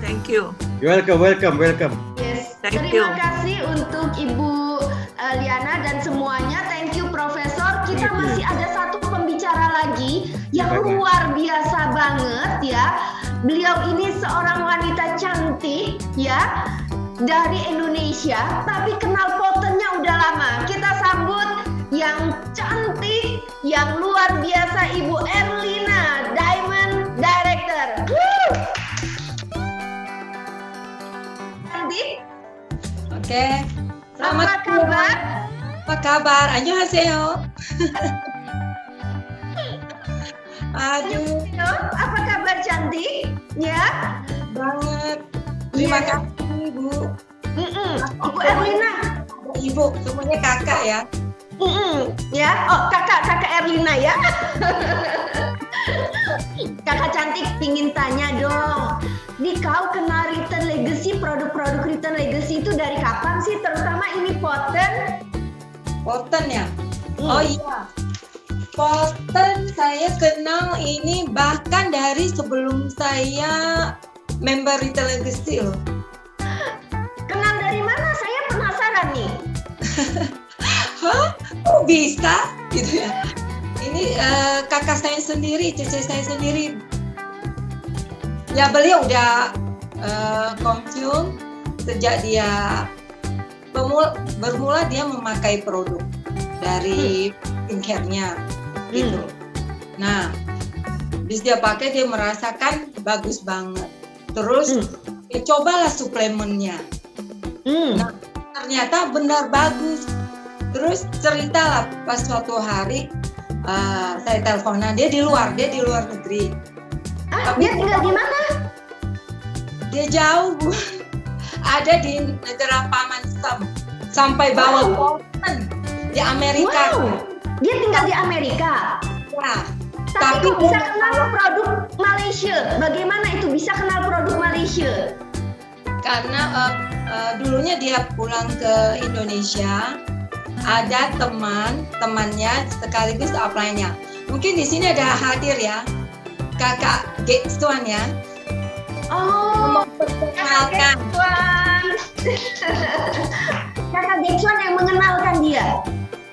Thank you. You're welcome. Yes. Thank Terima you. kasih untuk Ibu Liana dan semuanya. Thank you Profesor. Kita Thank you. masih ada satu pembicara lagi yang luar biasa banget ya. Beliau ini seorang wanita cantik ya, dari Indonesia, tapi kenal potennya udah lama. Kita sambut yang cantik, yang luar biasa, Ibu Erlina, Diamond Director. Woo! Cantik. Oke. Selamat Apa kabar? Apa kabar? Annyeonghaseyo. Aduh, Apa kabar cantik? Ya. banget. Terima Iya. kasih, Bu. Ibu Erlina. Ibu, semuanya kakak ya. Ya. Oh, kakak Erlina ya. Kakak cantik pingin tanya dong. Nih kau kenal Return Legacy, produk-produk Return Legacy itu dari kapan sih? Terutama ini Poten. Poten ya. Oh iya. Poten saya kenal ini bahkan dari sebelum saya member Retail Legacy loh. Kenal dari mana? Saya penasaran nih. Hah? Kok bisa? Gitu ya. Ini kakak saya sendiri, cece saya sendiri. Ya beliau udah konsum sejak dia bermula dia memakai produk dari skincare-nya gitu. Nah, bis dia pakai dia merasakan bagus banget. Terus dia cobalah suplemennya. Nah, ternyata benar bagus. Terus ceritalah pas suatu hari saya teleponan, dia di luar negeri. Dia tinggal di mana? Dia jauh, Bu. Ada di negara Paman Sam. Sampai bawa poten di Amerika. Wow. Dia tinggal di Amerika. Ya. Tapi kok bisa kenal produk Malaysia? Bagaimana itu bisa kenal produk Malaysia? Karena dulunya dia pulang ke Indonesia, ada temannya sekaligus upline-nya. Mungkin di sini ada hadir ya, kakak Geksuan ya. Oh, Memperkenalkan. Kakak Geksuan yang mengenalkan dia.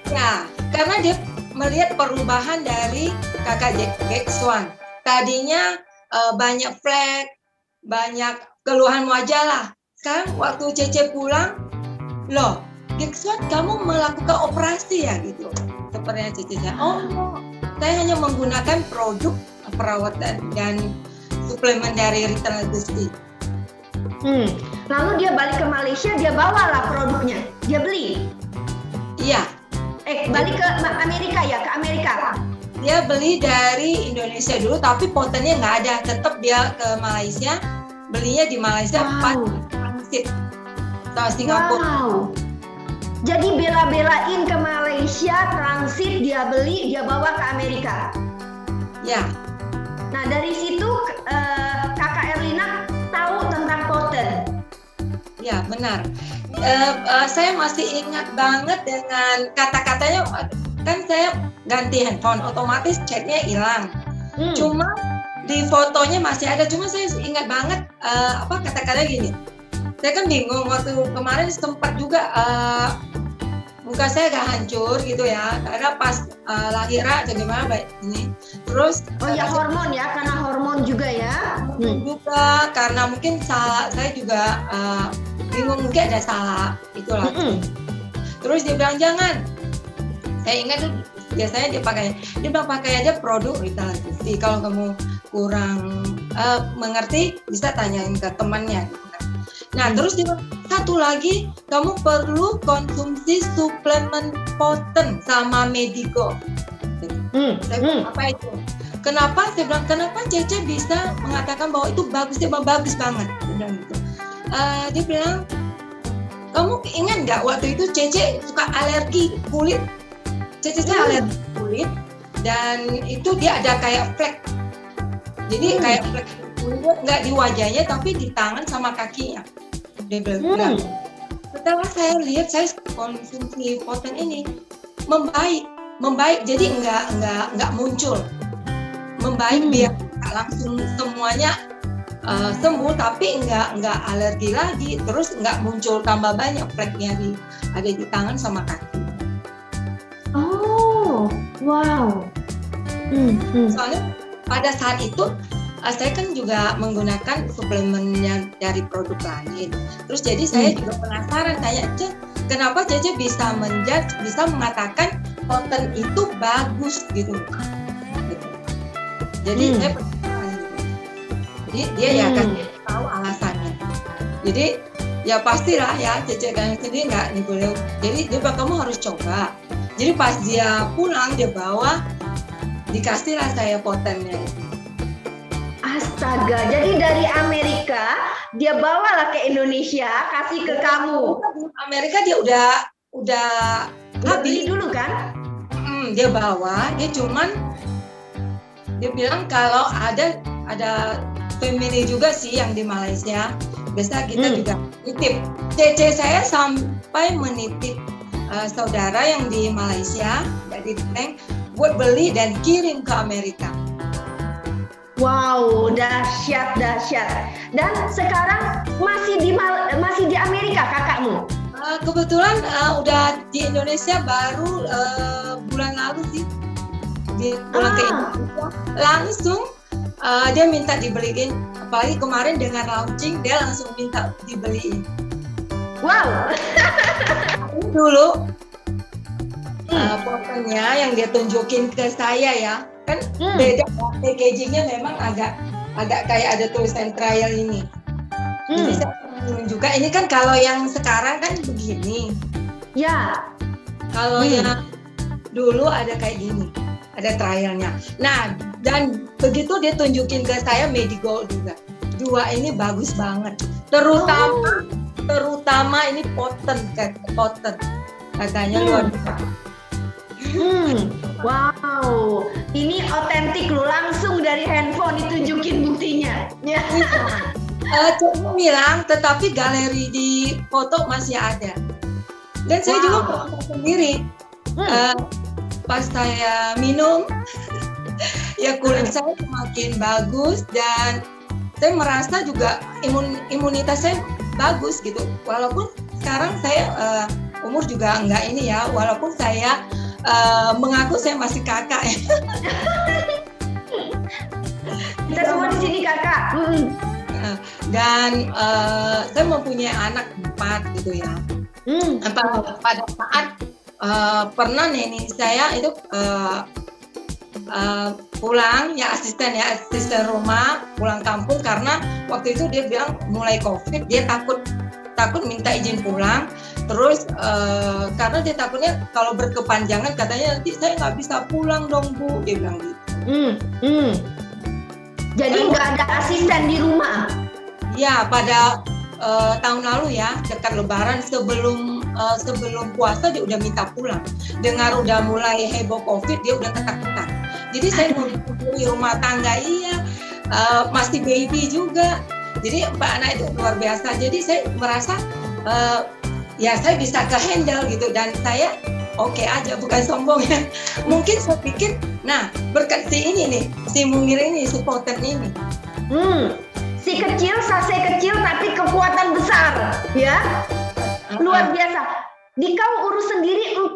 Ya, karena dia melihat perubahan dari kakak Geksuan. Tadinya banyak flek, banyak keluhan wajah lah. Sekarang waktu Cece pulang, loh, Geksuan kamu melakukan operasi ya gitu. Sepertinya Cece saya, oh saya hanya menggunakan produk perawatan dan suplemen dari Retail Legacy. Lalu dia balik ke Malaysia, dia bawalah produknya, dia beli. Iya, Balik ke Amerika ya, ke Amerika. dia beli dari Indonesia dulu, tapi potennya nggak ada. Tetap dia ke Malaysia, belinya di Malaysia, pas transit sama Singapura. Wow. Jadi bela-belain ke Malaysia, transit, dia beli, dia bawa ke Amerika. Ya, Nah dari situ kakak Erlina tahu tentang Poten. ya benar. Saya masih ingat banget dengan kata-katanya. Kan saya ganti handphone, otomatis chatnya hilang. Cuma di fotonya masih ada. Cuma saya ingat banget kata-katanya gini. Saya kan bingung waktu kemarin sempat juga muka saya agak hancur gitu ya, karena pas lahiran atau gimana baik ini. Terus Hormon ya, karena hormon juga ya. juga karena mungkin saya juga bingung, mungkin ada salah itulah. Terus dia bilang jangan. Saya ingat tuh biasanya dia bilang pakai aja produk Retail Legacy. Kalau kamu kurang mengerti bisa tanyain ke temannya. Nah, terus satu lagi, kamu perlu konsumsi suplemen Poten sama Medigo. Saya bilang, apa itu? Kenapa? Saya bilang, kenapa Cece bisa mengatakan bahwa itu bagus? Dia bilang, bagus banget. Dia bilang gitu. Dia bilang, kamu ingat nggak waktu itu Cece suka alergi kulit? Cece alergi kulit, dan itu dia ada kayak flek. Jadi kayak flek kulit nggak di wajahnya, tapi di tangan sama kakinya. Dia bilang, setelah saya lihat, saya konsumsi Poten ini membaik, jadi nggak muncul, membaik biar langsung semuanya sembuh, tapi nggak alergi lagi, terus nggak muncul tambah banyak fleknya ada di tangan sama kaki. Oh, wow. Soalnya pada saat itu saya kan juga menggunakan suplemennya dari produk lain. Terus jadi saya juga penasaran, tanya Cece, kenapa Cece bisa bisa mengatakan Poten itu bagus gitu. Jadi saya penasaran gitu. Jadi dia ya kan tahu alasannya. Jadi ya pastilah ya Cece kan sendiri nggak nih boleh. Jadi dia bilang kamu harus coba. Jadi pas dia pulang dia bawa, dikasihlah saya Potennya itu. Astaga, jadi dari Amerika dia bawalah ke Indonesia, kasih ke kamu. Amerika dia udah Beli dulu kan? Dia bawa, dia bilang kalau ada family juga sih yang di Malaysia. Biasa kita juga nitip. Cece saya sampai menitip saudara yang di Malaysia dari Tank buat beli dan kirim ke Amerika. Wow, dahsyat. Dan sekarang masih di Amerika kakakmu? Kebetulan udah di Indonesia baru bulan lalu sih. Dia pulang ke Indonesia langsung dia minta dibeliin, apalagi kemarin dengan launching dia langsung minta dibeliin. Wow. Dulu fotonya yang dia tunjukin ke saya ya, kan beda, packagingnya memang agak kayak ada tulisan trial ini. Jadi saya juga ini kan kalau yang sekarang kan begini. Ya. Kalau yang dulu ada kayak gini, ada trialnya. Nah, dan begitu dia tunjukin ke saya Medigold juga. Dua ini bagus banget. Terutama ini Poten katanya luar biasa. Wow, ini otentik loh, langsung dari handphone ditunjukin buktinya. Ya. Cuma bilang, tetapi galeri di foto masih ada. Dan saya juga merasa sendiri. Pas saya minum, ya kulit saya semakin bagus dan saya merasa juga imunitas saya bagus gitu. Walaupun sekarang saya umur juga enggak ini ya, walaupun saya mengaku saya masih kakak ya. Kita semua di sini kakak. Dan saya mempunyai anak 4 gitu ya. Pada saat pernah nenek saya itu pulang ya asisten rumah pulang kampung karena waktu itu dia bilang mulai COVID dia takut minta izin pulang terus karena dia takutnya kalau berkepanjangan katanya nanti saya nggak bisa pulang dong Bu, dia bilang gitu. Jadi nggak ada asisten di rumah? Ya pada tahun lalu ya dekat Lebaran sebelum puasa dia udah minta pulang. Dengar udah mulai heboh COVID dia udah ketakutan. Jadi saya mau di rumah tangga masih baby juga. Jadi 4 anak itu luar biasa. Jadi saya merasa ya saya bisa ke handle gitu dan saya oke aja, bukan sombong ya. Mungkin saya pikir, nah berkat si ini nih, si Mungir ini, si Poten ini. Si kecil, sase kecil tapi kekuatan besar, ya. Luar biasa. Dikau urus sendiri 4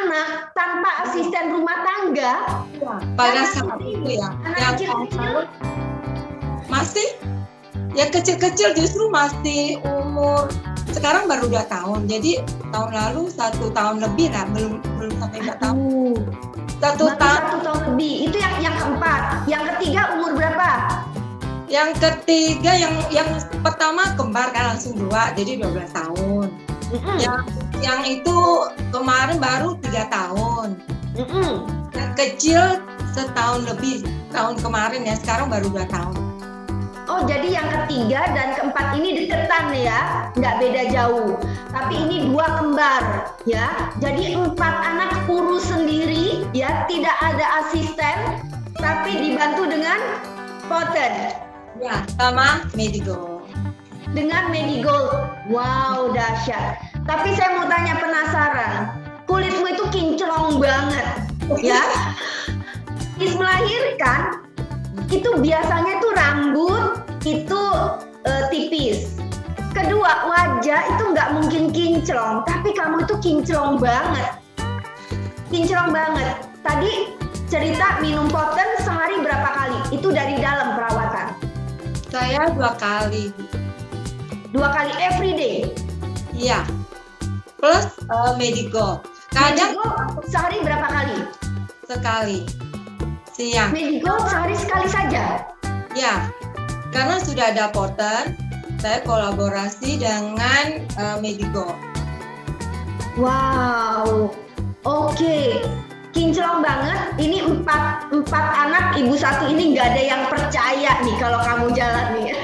anak tanpa asisten rumah tangga. Pada saat itu ya. Anak kecil-kecil masih ya kecil-kecil justru masih umur sekarang baru 2 tahun. Jadi tahun lalu 1 tahun lebih lah, belum sampai 2 tahun. 1 tahun lebih. Itu yang keempat. Yang ketiga umur berapa? Yang ketiga yang pertama kembar kan langsung 2, jadi 12 tahun. Yang itu kemarin baru 3 tahun. Yang kecil setahun lebih, tahun kemarin ya, sekarang baru 2 tahun. Oh, jadi yang ketiga dan keempat ini deketan ya, nggak beda jauh. Tapi ini 2 kembar ya. Jadi 4 anak urus sendiri ya, tidak ada asisten, tapi dibantu dengan Poten. Ya, sama Medigold. Dengan Medigold. Wow, dahsyat. Tapi saya mau tanya, penasaran. Kulitmu itu kinclong banget, ya. Habis melahirkan, itu biasanya tuh rambut itu tipis. Kedua, wajah itu nggak mungkin kinclong, tapi kamu itu kinclong banget. Kinclong banget. Tadi cerita minum Poten sehari berapa kali? Itu dari dalam perawatan. Saya 2 kali. 2 kali every day? Iya. Plus Medigold. Kadang Medigold sehari berapa kali? Sekali. Siang. Medigold sehari sekali saja? Ya. Karena sudah ada Poten, saya kolaborasi dengan Medigold. Wow. Oke. Kinclong banget. Ini 4 anak, ibu 1 ini nggak ada yang percaya nih kalau kamu jalan nih.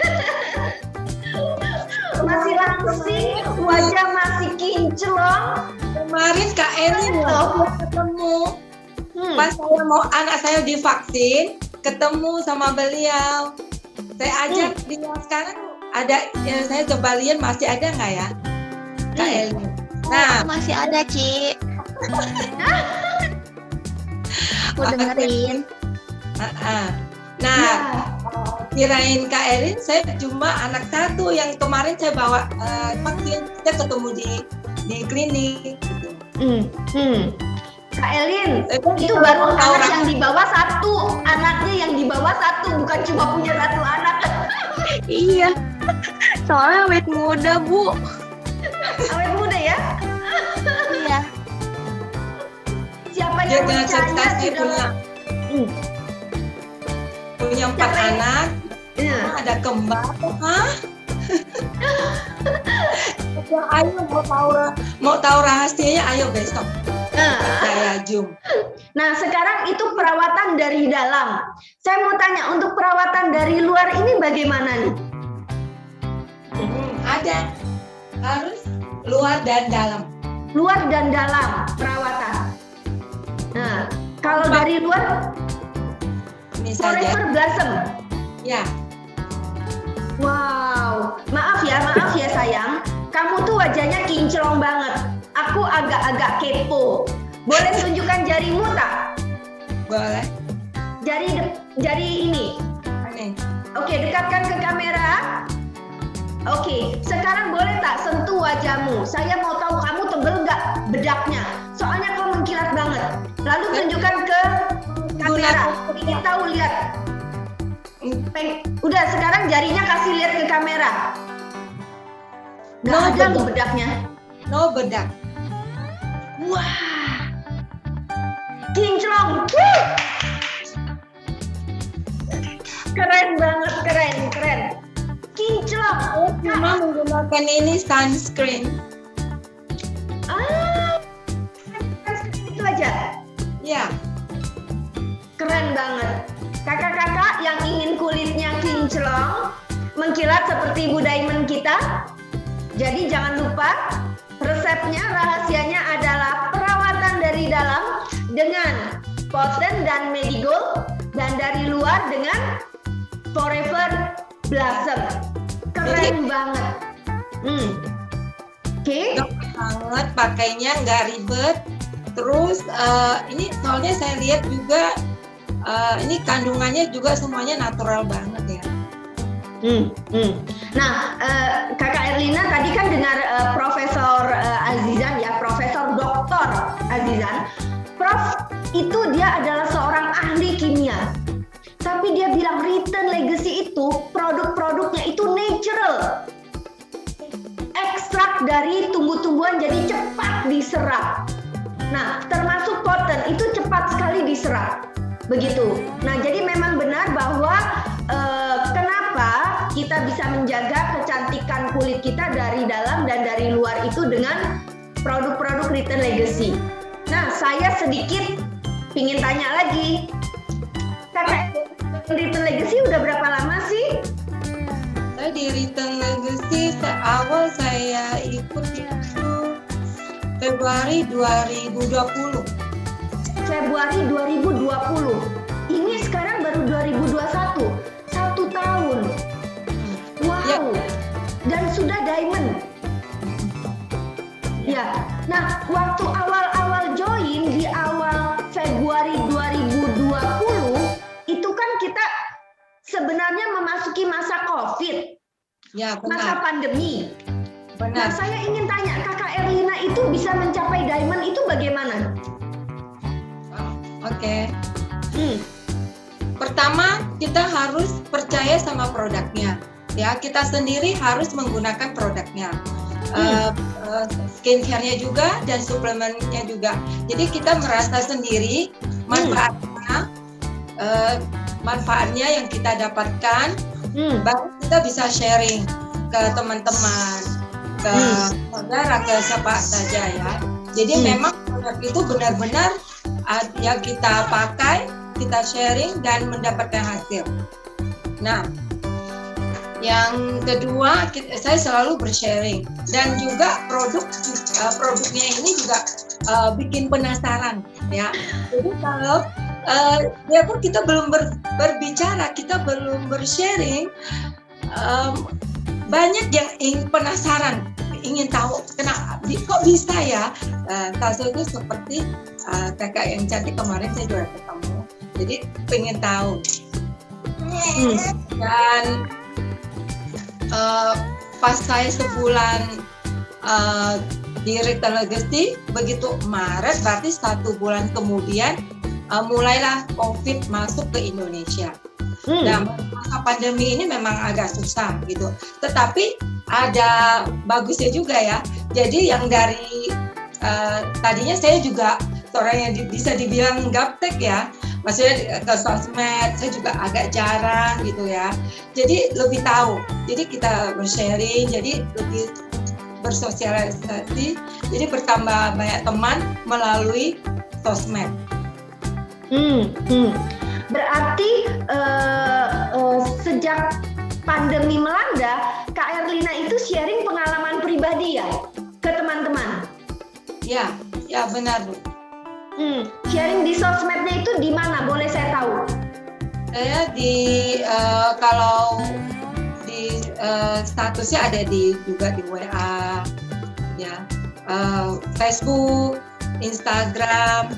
Masih langsing, wajah masih kinclong. Kemarin Kak Eli ketemu. Pas saya mau anak saya divaksin, ketemu sama beliau. Saya ajak dia sekarang ada, ya saya coba lihat masih ada nggak ya Kak Eli. Nah. Masih ada, Ci. Aku dengerin. Nah, kirain Kak Erin, saya cuma anak satu yang kemarin saya bawa vaksin, kita ketemu di klinik. Gitu. Kak Elin, itu baru anak yang di bawah satu, anaknya yang di bawah satu, bukan cuma punya satu anak. Iya. Soalnya awet muda, Bu. Awet muda ya? Iya. Siapa Dia yang dengan percaya cerita punya 4 Siapa yang- anak, ada kembar. Hah? Ayo mau tahu rahasianya, ayo besok saya Zoom. Nah, sekarang itu perawatan dari dalam. Saya mau tanya, untuk perawatan dari luar ini bagaimana nih? Ada, harus luar dan dalam. Luar dan dalam perawatan. Nah, kalau dari luar, Ini saja. Forever Blossom. Ya, Wow, maaf ya sayang. Kamu tuh wajahnya kinclong banget. Aku agak-agak kepo. Boleh tunjukkan jarimu tak? boleh. Jari ini. Nih. Oke, dekatkan ke kamera. Oke, sekarang boleh tak sentuh wajahmu? Saya mau tahu kamu tebel nggak bedaknya. Soalnya kau mengkilat banget. Lalu tunjukkan ke kamera. Ingin tahu, lihat. Udah, sekarang jarinya kasih lihat ke kamera. Nggak No ada loh bedak. bedaknya. No bedak. Wah, kinclong. Keren banget, keren. Kinclong. Cuma menggunakan ini sunscreen. Itu aja. Ya, Keren banget. Kakak-kakak yang ingin kulitnya kinclong, mengkilat seperti Bu Diamond kita. Jadi jangan lupa, resepnya, rahasianya adalah perawatan dari dalam dengan Poten dan Medigold, dan dari luar dengan Forever Blossom. Keren banget. Oke. gampang banget pakainya, nggak ribet. Terus ini soalnya saya lihat juga ini kandungannya juga semuanya natural banget ya. Nah, Kakak Erlina tadi kan dengar Profesor Azizan ya, Profesor Doktor Azizan. Prof, itu dia adalah seorang ahli kimia. Tapi dia bilang Return Legacy itu produk-produknya itu natural. Ekstrak dari tumbuh-tumbuhan, jadi cepat diserap. Nah, termasuk Poten itu cepat sekali diserap. Begitu. Nah, jadi memang benar bahwa kenapa kita bisa menjaga kecantikan kulit kita dari dalam dan dari luar itu dengan produk-produk Return Legacy. Nah, saya sedikit pingin tanya lagi. Kakak, Return Legacy udah berapa lama sih? Saya di Return Legacy awal saya ikut itu Februari 2020. Februari 2020. Ini sekarang baru 2021. 1 tahun. Wow. Ya. Dan sudah diamond. Ya. Nah, waktu awal-awal join di awal Februari 2020, itu kan kita sebenarnya memasuki masa COVID, Ya, masa benar. pandemi. Nah, Benar. saya ingin tanya, Kakak Erlina itu bisa mencapai diamond itu bagaimana? Oke. Pertama, kita harus percaya sama produknya. Ya, kita sendiri harus menggunakan produknya. Skincare-nya juga dan suplemennya juga. Jadi kita merasa sendiri manfaatnya yang kita dapatkan, baru kita bisa sharing ke teman-teman, ke saudara, ke siapa saja ya. Jadi memang produk itu benar-benar ya kita pakai, kita sharing dan mendapatkan hasil. Nah, yang kedua, saya selalu bersharing dan juga produknya ini juga bikin penasaran ya. Jadi kalau ya pun kita belum berbicara, kita belum bersharing, banyak yang penasaran ingin tahu kok bisa ya. Salah satu seperti kakak yang cantik kemarin saya juga ketemu, jadi pengen tahu. Dan pas saya sebulan di Retail Legacy, begitu Maret berarti 1 bulan kemudian mulailah COVID masuk ke Indonesia. Dan masa pandemi ini memang agak susah gitu. Tetapi ada bagusnya juga ya. Jadi yang dari tadinya saya juga seorang yang bisa dibilang gaptek ya. Maksudnya ke sosmed saya juga agak jarang gitu ya. Jadi lebih tahu. Jadi kita bersharing, jadi lebih bersosialisasi. Jadi bertambah banyak teman melalui sosmed. Berarti sejak pandemi melanda, Kak Erlina itu sharing pengalaman pribadi ya ke teman-teman? Ya benar Bu. Sharing di sosmednya itu di mana? Boleh saya tahu? Saya kalau di statusnya ada juga di WA, ya, Facebook, Instagram.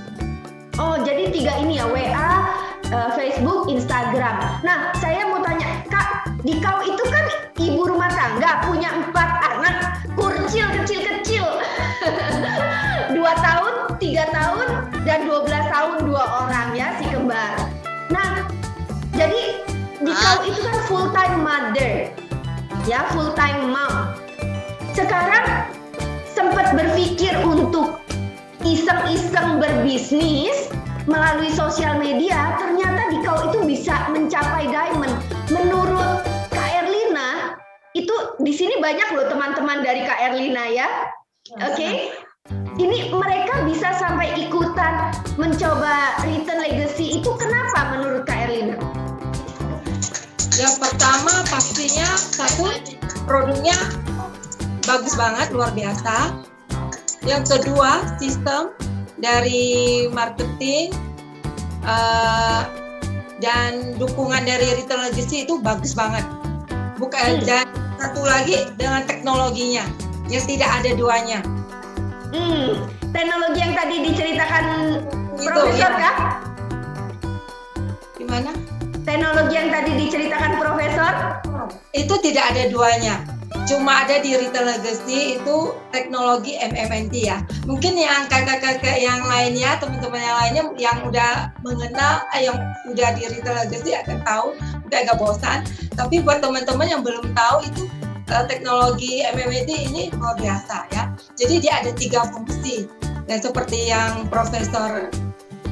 Oh, jadi 3 ini ya, WA, Facebook, Instagram. Nah, saya mau tanya, Kak, di kau itu kan ibu rumah tangga, punya 4 anak, kecil-kecil. 2 tahun, 3 tahun, dan 12 tahun 2 orang ya, si kembar. Nah, jadi di kau itu kan full time mother, ya, full time mom. Sekarang sempat berpikir untuk iseng-iseng berbisnis melalui sosial media, ternyata di kau itu bisa mencapai diamond. Menurut Kak Erlina, itu di sini banyak loh teman-teman dari Kak Erlina ya. Oke. Ini mereka bisa sampai ikutan mencoba Retail Legacy itu kenapa menurut Kak Erlina? Yang pertama pastinya satu, produknya bagus banget, luar biasa. Yang kedua, sistem dari marketing dan dukungan dari Retail Legacy itu bagus banget. Dan satu lagi dengan teknologinya yang tidak ada duanya. Teknologi yang tadi diceritakan Profesor ya. Kak? Gimana? Teknologi yang tadi diceritakan Profesor? Itu tidak ada duanya. Cuma ada di Retail Legacy itu teknologi MMNT ya. Mungkin yang kakak-kakak yang lainnya, teman-teman yang lainnya yang udah mengenal, yang udah di Retail Legacy akan tahu, udah agak bosan. Tapi buat teman-teman yang belum tahu itu teknologi MMNT ini luar biasa ya. Jadi dia ada 3 fungsi. Dan seperti yang Profesor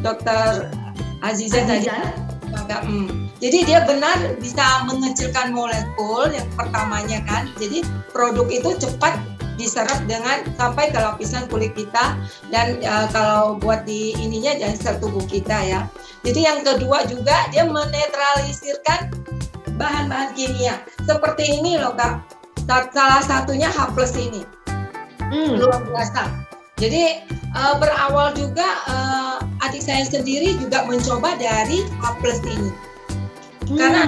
Dr. Azizan tadi. Jadi dia benar bisa mengecilkan molekul yang pertamanya kan. Jadi produk itu cepat diserap dengan sampai ke lapisan kulit kita dan kalau buat di ininya dan sel tubuh kita ya. Jadi yang kedua juga dia menetralisirkan bahan-bahan kimia. Seperti ini loh Kak. Salah satunya H+ ini. Luar biasa. Jadi berawal juga adik saya sendiri juga mencoba dari H+ ini. Karena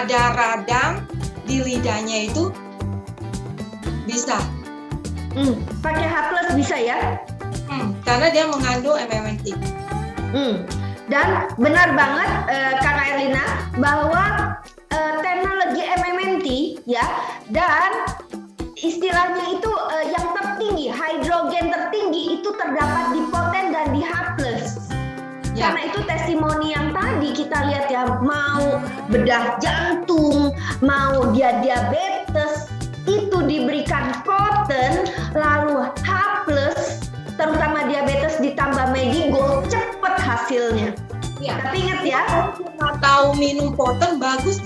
ada radang di lidahnya itu bisa. Pakai H+ bisa ya? Karena dia mengandung MMNT. Dan benar banget Kak Erlina bahwa teknologi MMNT ya, dan istilahnya itu yang tertinggi, hidrogen tertinggi itu terdapat di poten dan di H+. Ya. Karena itu testimoni yang tadi kita lihat ya, mau bedah jantung, mau dia diabetes, itu diberikan poten, lalu H+, terutama diabetes ditambah Medigold, cepat hasilnya. Ya. Tapi ingat ya, tahu minum poten bagus,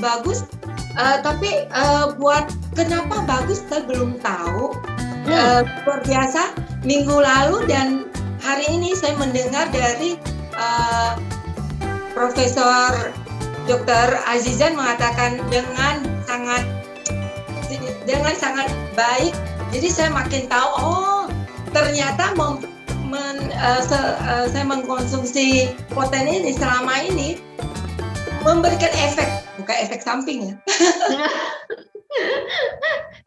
tapi buat kenapa bagus saya belum tahu. Luar biasa, minggu lalu dan hari ini saya mendengar dari Profesor Dr. Azizan mengatakan dengan sangat baik. Jadi saya makin tahu, oh ternyata saya mengkonsumsi poten ini selama ini memberikan efek, bukan efek samping ya.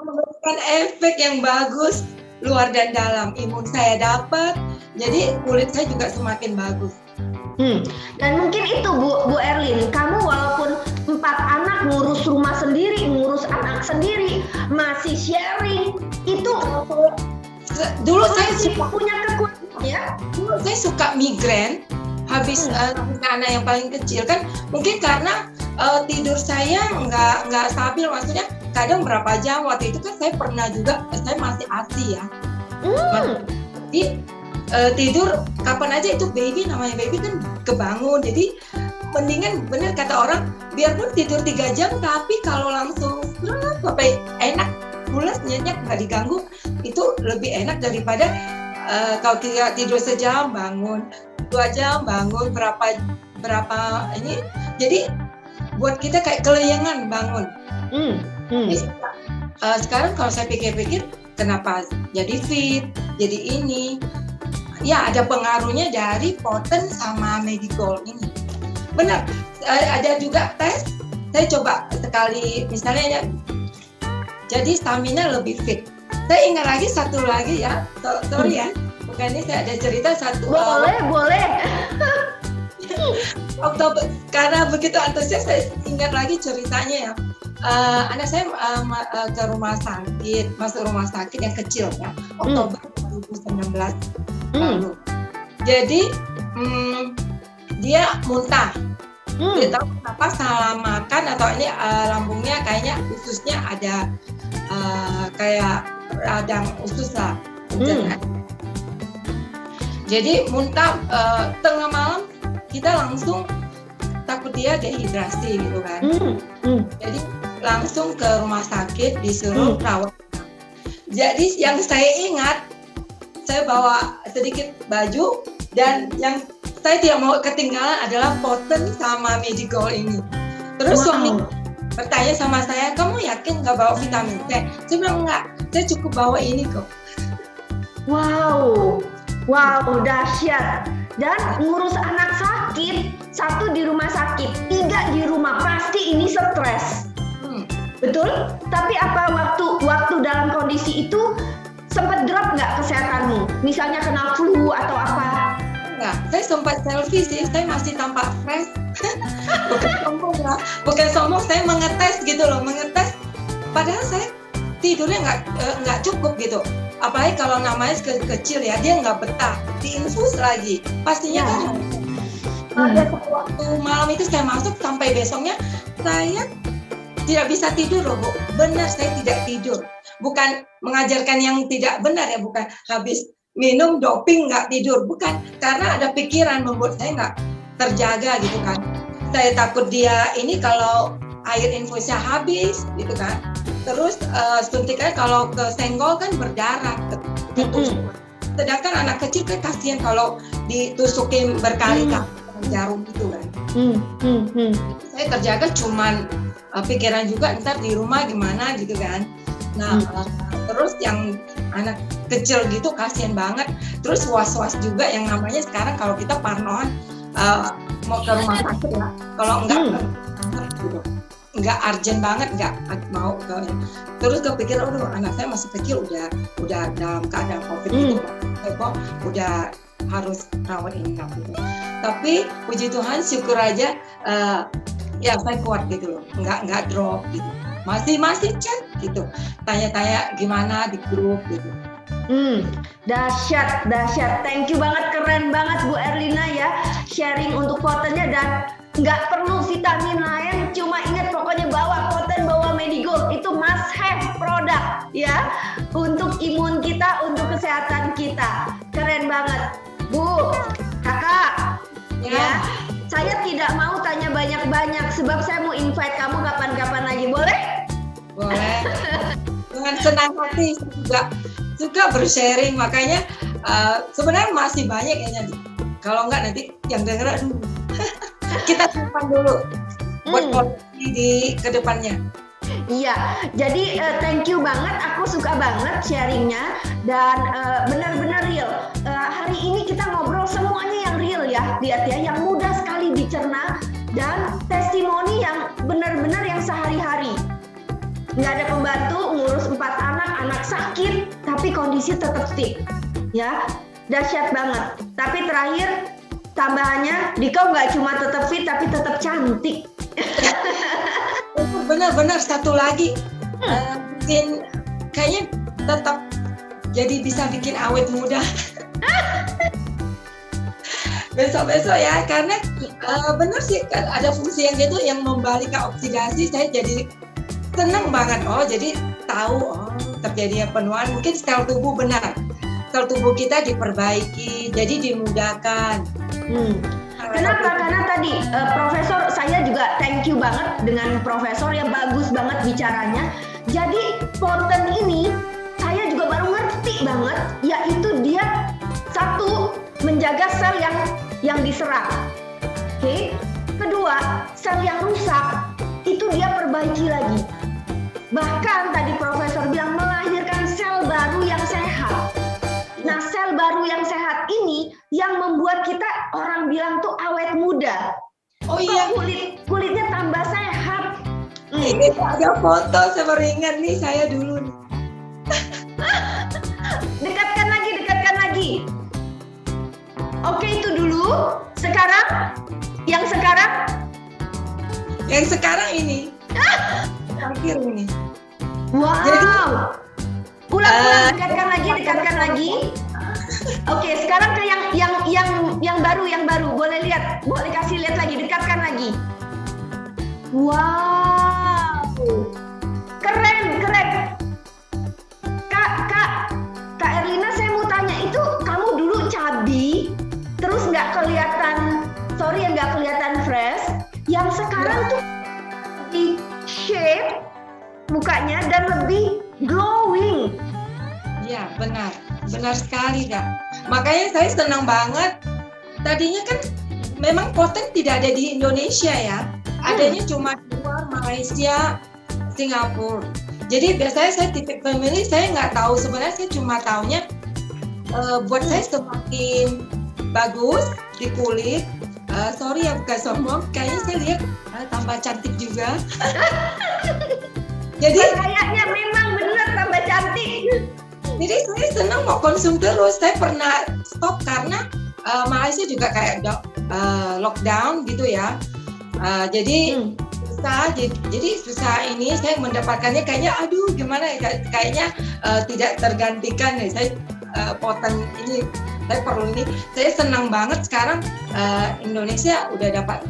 Memberikan efek yang bagus luar dan dalam. Imun saya dapat, jadi kulit saya juga semakin bagus. Dan mungkin itu Bu Erlin, kamu walaupun 4 anak, ngurus rumah sendiri, ngurus anak sendiri, masih sharing, itu Dulu saya suka punya kekuatan ya. Dulu saya suka migrain habis anak yang paling kecil kan, mungkin karena tidur saya nggak stabil, maksudnya kadang berapa jam. Waktu itu kan saya pernah juga, saya masih ASI ya. Jadi tidur kapan aja itu namanya baby kan kebangun, jadi mendingan bener kata orang biarpun tidur 3 jam tapi kalau langsung sampai enak pulas nyenyak nggak diganggu, itu lebih enak daripada kalau tidur sejam bangun, 2 jam bangun, berapa ini, jadi buat kita kayak kelayangan bangun. Sekarang kalau saya pikir-pikir kenapa jadi fit, jadi ini ya ada pengaruhnya dari Poten sama Medigold ini. Benar, ada juga tes, saya coba sekali misalnya ya, jadi stamina lebih fit. Saya ingat lagi satu lagi ya, sorry ya, bukan ini saya ada cerita satu. Boleh. Oktober, karena begitu antusias saya ingat lagi ceritanya ya. Anak saya ke rumah sakit, masuk rumah sakit yang kecil ya, Oktober 2019 lalu. Jadi dia muntah. Dia tahu kenapa salah makan atau ini lambungnya kayaknya ususnya ada kayak radang usus lah. Jadi muntah tengah malam, kita langsung takut dia dehidrasi gitu kan. Jadi langsung ke rumah sakit disuruh perawat. Jadi yang saya ingat, saya bawa sedikit baju dan yang saya tidak mau ketinggalan adalah Poten sama Medigold ini. Terus suami bertanya sama saya, kamu yakin nggak bawa vitamin C? Saya bilang enggak, saya cukup bawa ini kok. Wow, dahsyat. Dan ngurus anak sakit, 1 di rumah sakit, 3 di rumah, pasti ini stres. Betul? Tapi apa waktu dalam kondisi itu sempat drop nggak kesehatanmu? Misalnya kena flu atau apa? Enggak, saya sempat selfie sih, saya masih tampak fresh. Bukan sombong, saya mengetes gitu loh, padahal saya tidurnya nggak cukup gitu. Apalagi kalau namanya kecil ya, dia nggak betah, diinfus lagi. Pastinya kan ada waktu malam itu saya masuk sampai besoknya saya tidak bisa tidur loh, Bu. Benar, saya tidak tidur. Bukan mengajarkan yang tidak benar ya, bukan habis minum doping nggak tidur, bukan. Karena ada pikiran membuat saya nggak terjaga gitu kan. Saya takut dia ini kalau air infusnya habis gitu kan. Terus suntikannya kalau kesenggol kan berdarah. Sedangkan anak kecil kan kasihan kalau ditusukin berkali-kali jarum gitu kan. Saya terjaga cuman pikiran juga ntar di rumah gimana gitu kan. Nah terus yang anak kecil gitu kasihan banget. Terus was-was juga yang namanya sekarang kalau kita parnoan mau ke rumah sakit ya. Kalau enggak gitu. Enggak urgent banget, enggak mau ke. Terus kepikiran, anak saya masih kecil udah dalam keadaan COVID gitu. Kok udah harus rawat inap gitu. Tapi puji Tuhan, syukur aja ya saya kuat gitu loh. Enggak drop gitu. Masih chat gitu. Tanya-tanya gimana di grup gitu. Dahsyat. Thank you banget, keren banget Bu Erlina ya. Sharing untuk Potennya dan nggak perlu vitamin lain, cuma ingat pokoknya bawa Poten, bawa Medigold, itu must have produk ya untuk imun kita, untuk kesehatan kita. Keren banget, Bu, Kakak. Ya, saya tidak mau tanya banyak-banyak sebab saya mau invite kamu kapan-kapan lagi, boleh? Boleh. Dengan senang hati, saya juga bersharing, makanya sebenarnya masih banyak ya. Kalau enggak nanti yang denger kita simpan dulu buat koleksi di kedepannya. Iya, jadi thank you banget, aku suka banget sharingnya dan benar-benar real. Hari ini kita ngobrol semuanya yang real ya, lihat ya, yang mudah sekali dicerna dan testimoni yang benar-benar yang sehari-hari. Nggak ada sakit tapi kondisi tetap fit. Ya, dahsyat banget. Tapi terakhir tambahannya, Dika nggak cuma tetap fit tapi tetap cantik. Benar-benar satu lagi, mungkin kayaknya tetap jadi bisa bikin awet muda. Besok-besok ya, karena benar sih ada fungsi yang gitu yang membalik ke oksidasi. Saya jadi senang banget. Oh, jadi tahu terjadinya penuaan. Mungkin sel tubuh benar. Sel tubuh kita diperbaiki, jadi dimudahkan. Kenapa? Karena tadi Profesor, saya juga thank you banget dengan Profesor yang bagus banget bicaranya. Jadi Poten ini saya juga baru ngerti banget, yaitu dia satu menjaga sel yang diserang. Oke. Kedua, sel yang rusak itu dia perbaiki lagi. Bahkan tadi Profesor bilang melahirkan sel baru yang sehat. Nah, sel baru yang sehat ini yang membuat kita orang bilang tuh awet muda. Oh iya, Kulitnya tambah sehat. ini ada foto, saya baru ingat nih saya dulu nih. Dekatkan lagi. Oke, itu dulu. Sekarang, yang sekarang ini. Terakhir ini. wow. Jadi, Ulang, dekatkan lagi. Oke, sekarang ke yang baru. Boleh lihat, boleh kasih lihat lagi, dekatkan lagi. Wow, keren. Kak Erlina, saya mau tanya, itu kamu dulu cabi, terus nggak kelihatan fresh. Yang sekarang tuh di shape mukanya dan lebih glowing. ya benar sekali Kak. Makanya saya senang banget. Tadinya kan memang Poten tidak ada di Indonesia ya. Adanya cuma di luar Malaysia, Singapura. Jadi biasanya saya titip family, saya nggak tahu sebenarnya, saya cuma taunya buat saya semakin bagus di kulit. Sorry ya bukan sombong, kayaknya saya lihat tambah cantik juga. Jadi Kayaknya memang benar tambah cantik. Jadi saya senang mau konsum terus. Saya pernah stop karena Malaysia juga kayak lockdown gitu ya. Jadi susah. Jadi susah ini saya mendapatkannya kayaknya aduh gimana ya, kayaknya tidak tergantikan ya. Saya Poten ini saya perlu ini. Saya senang banget sekarang Indonesia udah dapat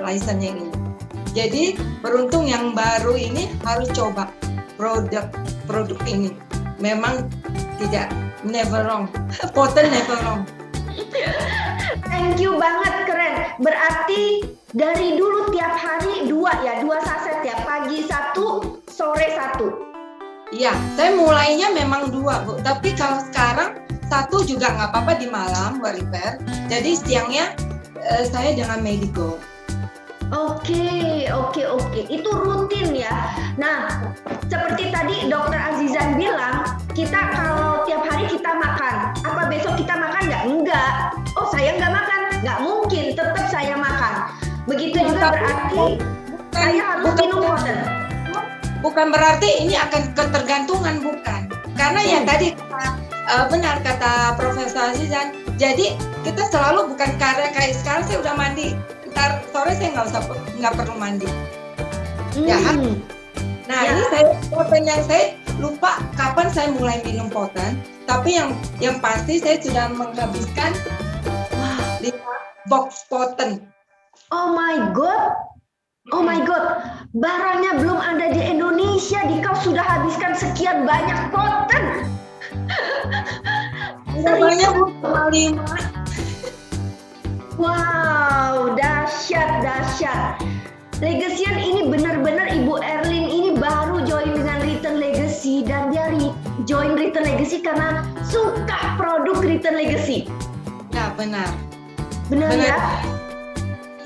license-nya ini. Jadi beruntung yang baru ini harus coba produk ini. Memang tidak never wrong. Poten never wrong. Thank you banget, keren. Berarti dari dulu tiap hari 2 saset ya, pagi 1, sore 1. Iya, saya mulainya memang 2 Bu. Tapi kalau sekarang 1 juga nggak apa-apa di malam buat repair. Jadi siangnya saya dengan Medigo. Oke. Itu rutin ya. Nah, seperti tadi Dokter Azizan bilang, kita kalau tiap hari kita makan, apa besok kita makan nggak? Enggak. Oh, saya nggak makan. Nggak mungkin, tetap saya makan. Begitu juga berarti saya harus minum Poten. Bukan berarti ini akan ketergantungan, bukan. Karena yang tadi benar kata Profesor Azizan, jadi kita selalu bukan karena kayak sekarang saya udah mandi, ntar sore saya nggak perlu mandi. Ya, nah Ya. ini saya Poten yang saya lupa kapan saya mulai minum Poten, tapi yang pasti saya sudah menghabiskan 5 box Poten. Oh my god, barangnya belum ada di Indonesia, Dika sudah habiskan sekian banyak Poten. Namanya Bu, 5. Wow, dahsyat. Legasian ini benar-benar Ibu Erlin ini baru join dengan Return Legacy, dan dia join Return Legacy karena suka produk Return Legacy. Ya benar. Benar ya?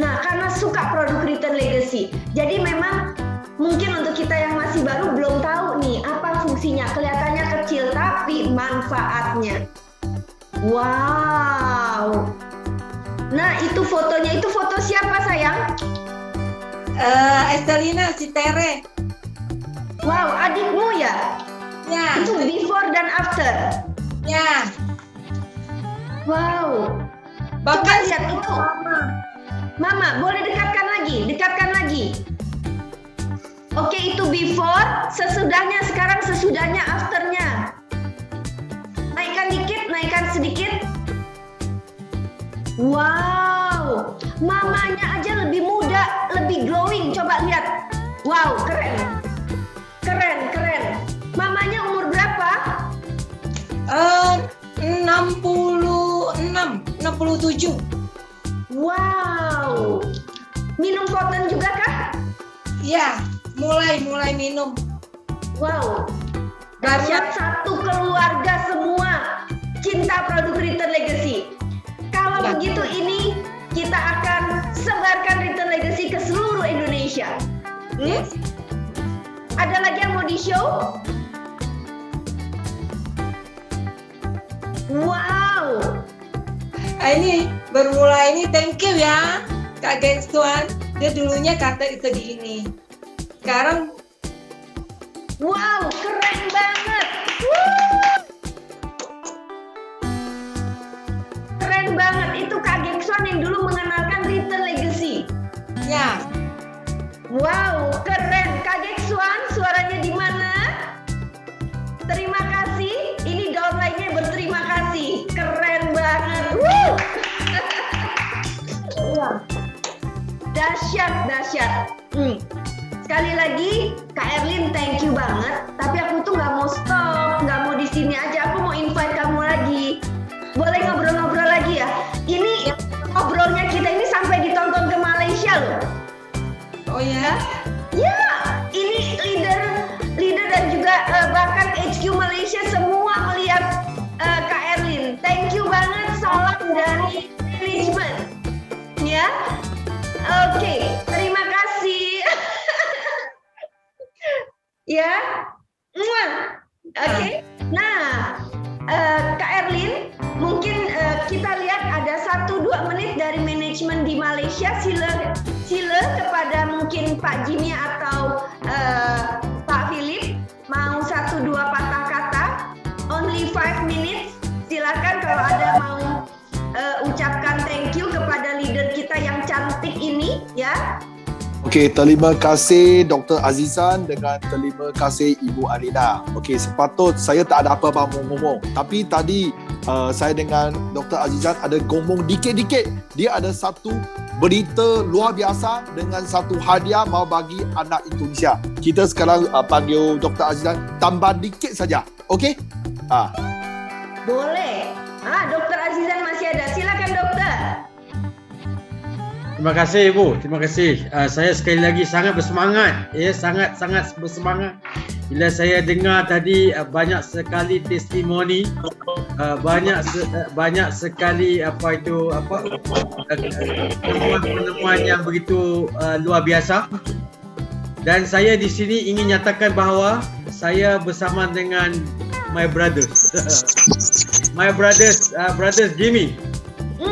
Nah, karena suka produk Return Legacy. Jadi memang mungkin untuk kita yang masih baru belum tahu nih apa fungsinya. Kelihatannya kecil tapi manfaatnya. Wow. Nah, itu fotonya. Itu foto siapa, sayang? Estelina, si Tere. Wow, adikmu ya? Ya, Itu before dan after. ya. Wow. Bahkan Coba lihat itu. Mama, boleh dekatkan lagi. Oke, itu before, sesudahnya, sekarang sesudahnya, afternya. Naikkan sedikit. Wow, mamanya aja lebih muda, lebih glowing. Coba lihat. Wow, keren. Mamanya umur berapa? 67. Wow. Minum Poten juga kah? Ya, mulai minum. Wow. Dahsyat, satu keluarga semua cinta produk Return Legacy. Kalau Ya. begitu ini kita akan sebarkan Return Legacy ke seluruh Indonesia. Yes. Ada lagi yang mau di-show? Wow. Ini bermula ini thank you ya Kak Gensuan. Dia dulunya kata itu di ini. Sekarang Wow, keren banget. Woo! Keren banget. Itu Kak Gekson yang dulu mengenalkan Return Legacy. ya. Wow, keren. Kak Geksuan, suaranya di mana? Terima kasih. Ini downline-nya berterima kasih. Keren banget. Woo! Dahsyat. Sekali lagi, Kak Erlin, thank you banget. Tapi aku tuh nggak mau stop, nggak mau di sini aja. Aku mau invite kamu lagi. Boleh ngobrol-ngobrol lagi ya? Ini ngobrolnya kita ini sampai ditonton ke Malaysia loh. Oh ya. Ya, ini leader dan juga bahkan HQ Malaysia semua melihat Kak Erlin. Thank you banget, salam dari management. Ya, oke, terima kasih. Ya, oke. Nah, Kak Erlin, mungkin kita lihat ada 1-2 menit dari manajemen di Malaysia. Sila kepada mungkin Pak Jimmy atau Pak Philip mau 1-2 patah kata. Only 5 minutes. Silakan kalau ada mau ucapkan thank you kepada leader kita yang cantik ini, ya. Okey, terima kasih Dr. Azizan dengan terima kasih Ibu Arina. Okey, sepatut saya tak ada apa-apa mau ngomong. Tapi tadi saya dengan Dr. Azizan ada ngomong dikit-dikit. Dia ada satu berita luar biasa dengan satu hadiah mau bagi anak Indonesia. Kita sekarang panggil Dr. Azizan tambah dikit saja. Okey? Boleh. Dokter Azizan masih ada. Silakan dokter. Terima kasih Ibu, terima kasih. Saya sekali lagi sangat bersemangat, ya, sangat bersemangat bila saya dengar tadi banyak sekali testimoni, banyak sekali penemuan yang begitu luar biasa. Dan saya di sini ingin nyatakan bahawa saya bersama dengan my brothers, brothers Jimmy.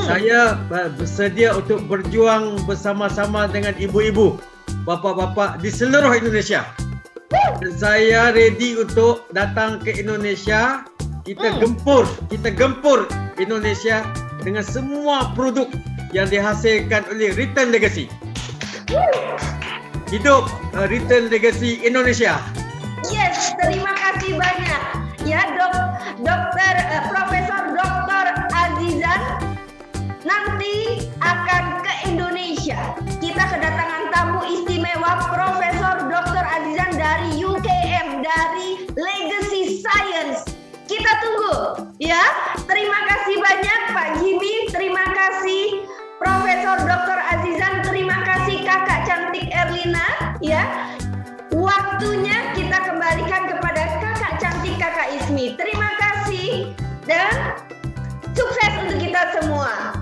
Saya bersedia untuk berjuang bersama-sama dengan ibu-ibu, bapa-bapa di seluruh Indonesia. Dan saya ready untuk datang ke Indonesia. Kita gempur Indonesia dengan semua produk yang dihasilkan oleh Return Legacy. Hidup Return Legacy Indonesia. Yes, terima kasih banyak. Ya, Profesor Dr. Azizan nanti akan ke Indonesia. Kita kedatangan tamu istimewa Profesor Dr. Azizan dari UKM, dari Legacy Science. Kita tunggu, ya. Terima kasih banyak Pak Jimmy, terima kasih Profesor Dr. Azizan, terima kasih Kakak cantik Erlina, ya. Waktunya kita kembalikan kepada Kakak cantik Kakak Ismi. Terima kasih dan sukses untuk kita semua.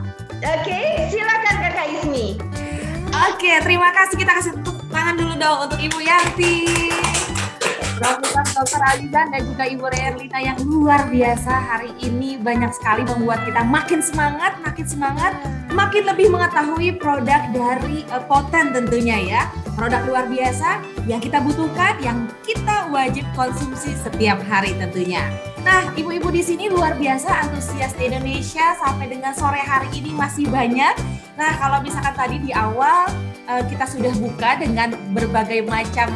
Oke, silakan Kakak Ismi. Oke, terima kasih. Kita kasih tepuk tangan dulu dong untuk Ibu Yanti. Profesor Dr. Azizan dan juga Ibu Erlina yang luar biasa hari ini banyak sekali membuat kita makin semangat, makin lebih mengetahui produk dari Poten tentunya ya. Produk luar biasa yang kita butuhkan, yang kita wajib konsumsi setiap hari tentunya. Nah, ibu-ibu di sini luar biasa antusias di Indonesia sampai dengan sore hari ini masih banyak. Nah, kalau misalkan tadi di awal kita sudah buka dengan berbagai macam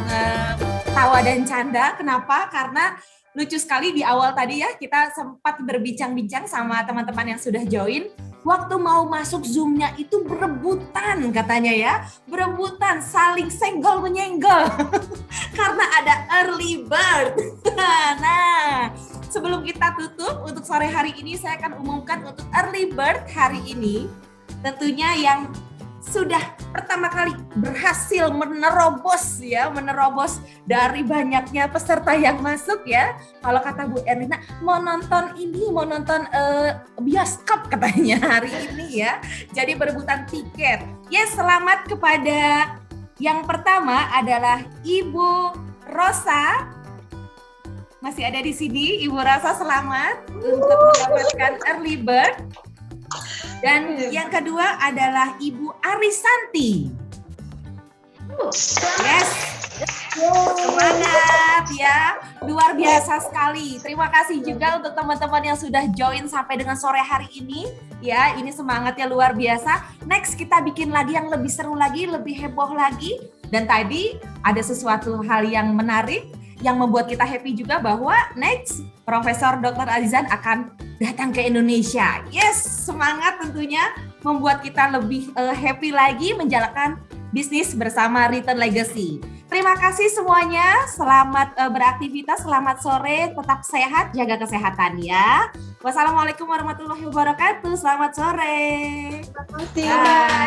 tawa dan canda. Kenapa? Karena lucu sekali di awal tadi ya, kita sempat berbincang-bincang sama teman-teman yang sudah join. Waktu mau masuk Zoom-nya itu berebutan katanya ya. Berebutan, saling senggol-menyenggol. Karena ada early bird. Nah, sebelum kita tutup untuk sore hari ini, saya akan umumkan untuk early bird hari ini. Tentunya yang sudah pertama kali berhasil menerobos dari banyaknya peserta yang masuk ya. Kalau kata Bu Erlina, mau nonton bioskop katanya hari ini ya. Jadi berebutan tiket. Yes, selamat kepada yang pertama adalah Ibu Rosa. Masih ada di sini, Ibu Rosa, selamat untuk mendapatkan early bird. Dan yang kedua adalah Ibu Arisanti. Yes, semangat ya, luar biasa sekali. Terima kasih juga untuk teman-teman yang sudah join sampai dengan sore hari ini. Ya, ini semangatnya luar biasa. Next kita bikin lagi yang lebih seru lagi, lebih heboh lagi. Dan tadi ada sesuatu hal yang menarik yang membuat kita happy juga bahwa next Profesor Dr. Azizan akan datang ke Indonesia. Yes, semangat tentunya membuat kita lebih happy lagi menjalankan bisnis bersama Return Legacy. Terima kasih semuanya, selamat beraktivitas, selamat sore, tetap sehat, jaga kesehatan ya. Wassalamualaikum warahmatullahi wabarakatuh, selamat sore. Terima kasih. Bye.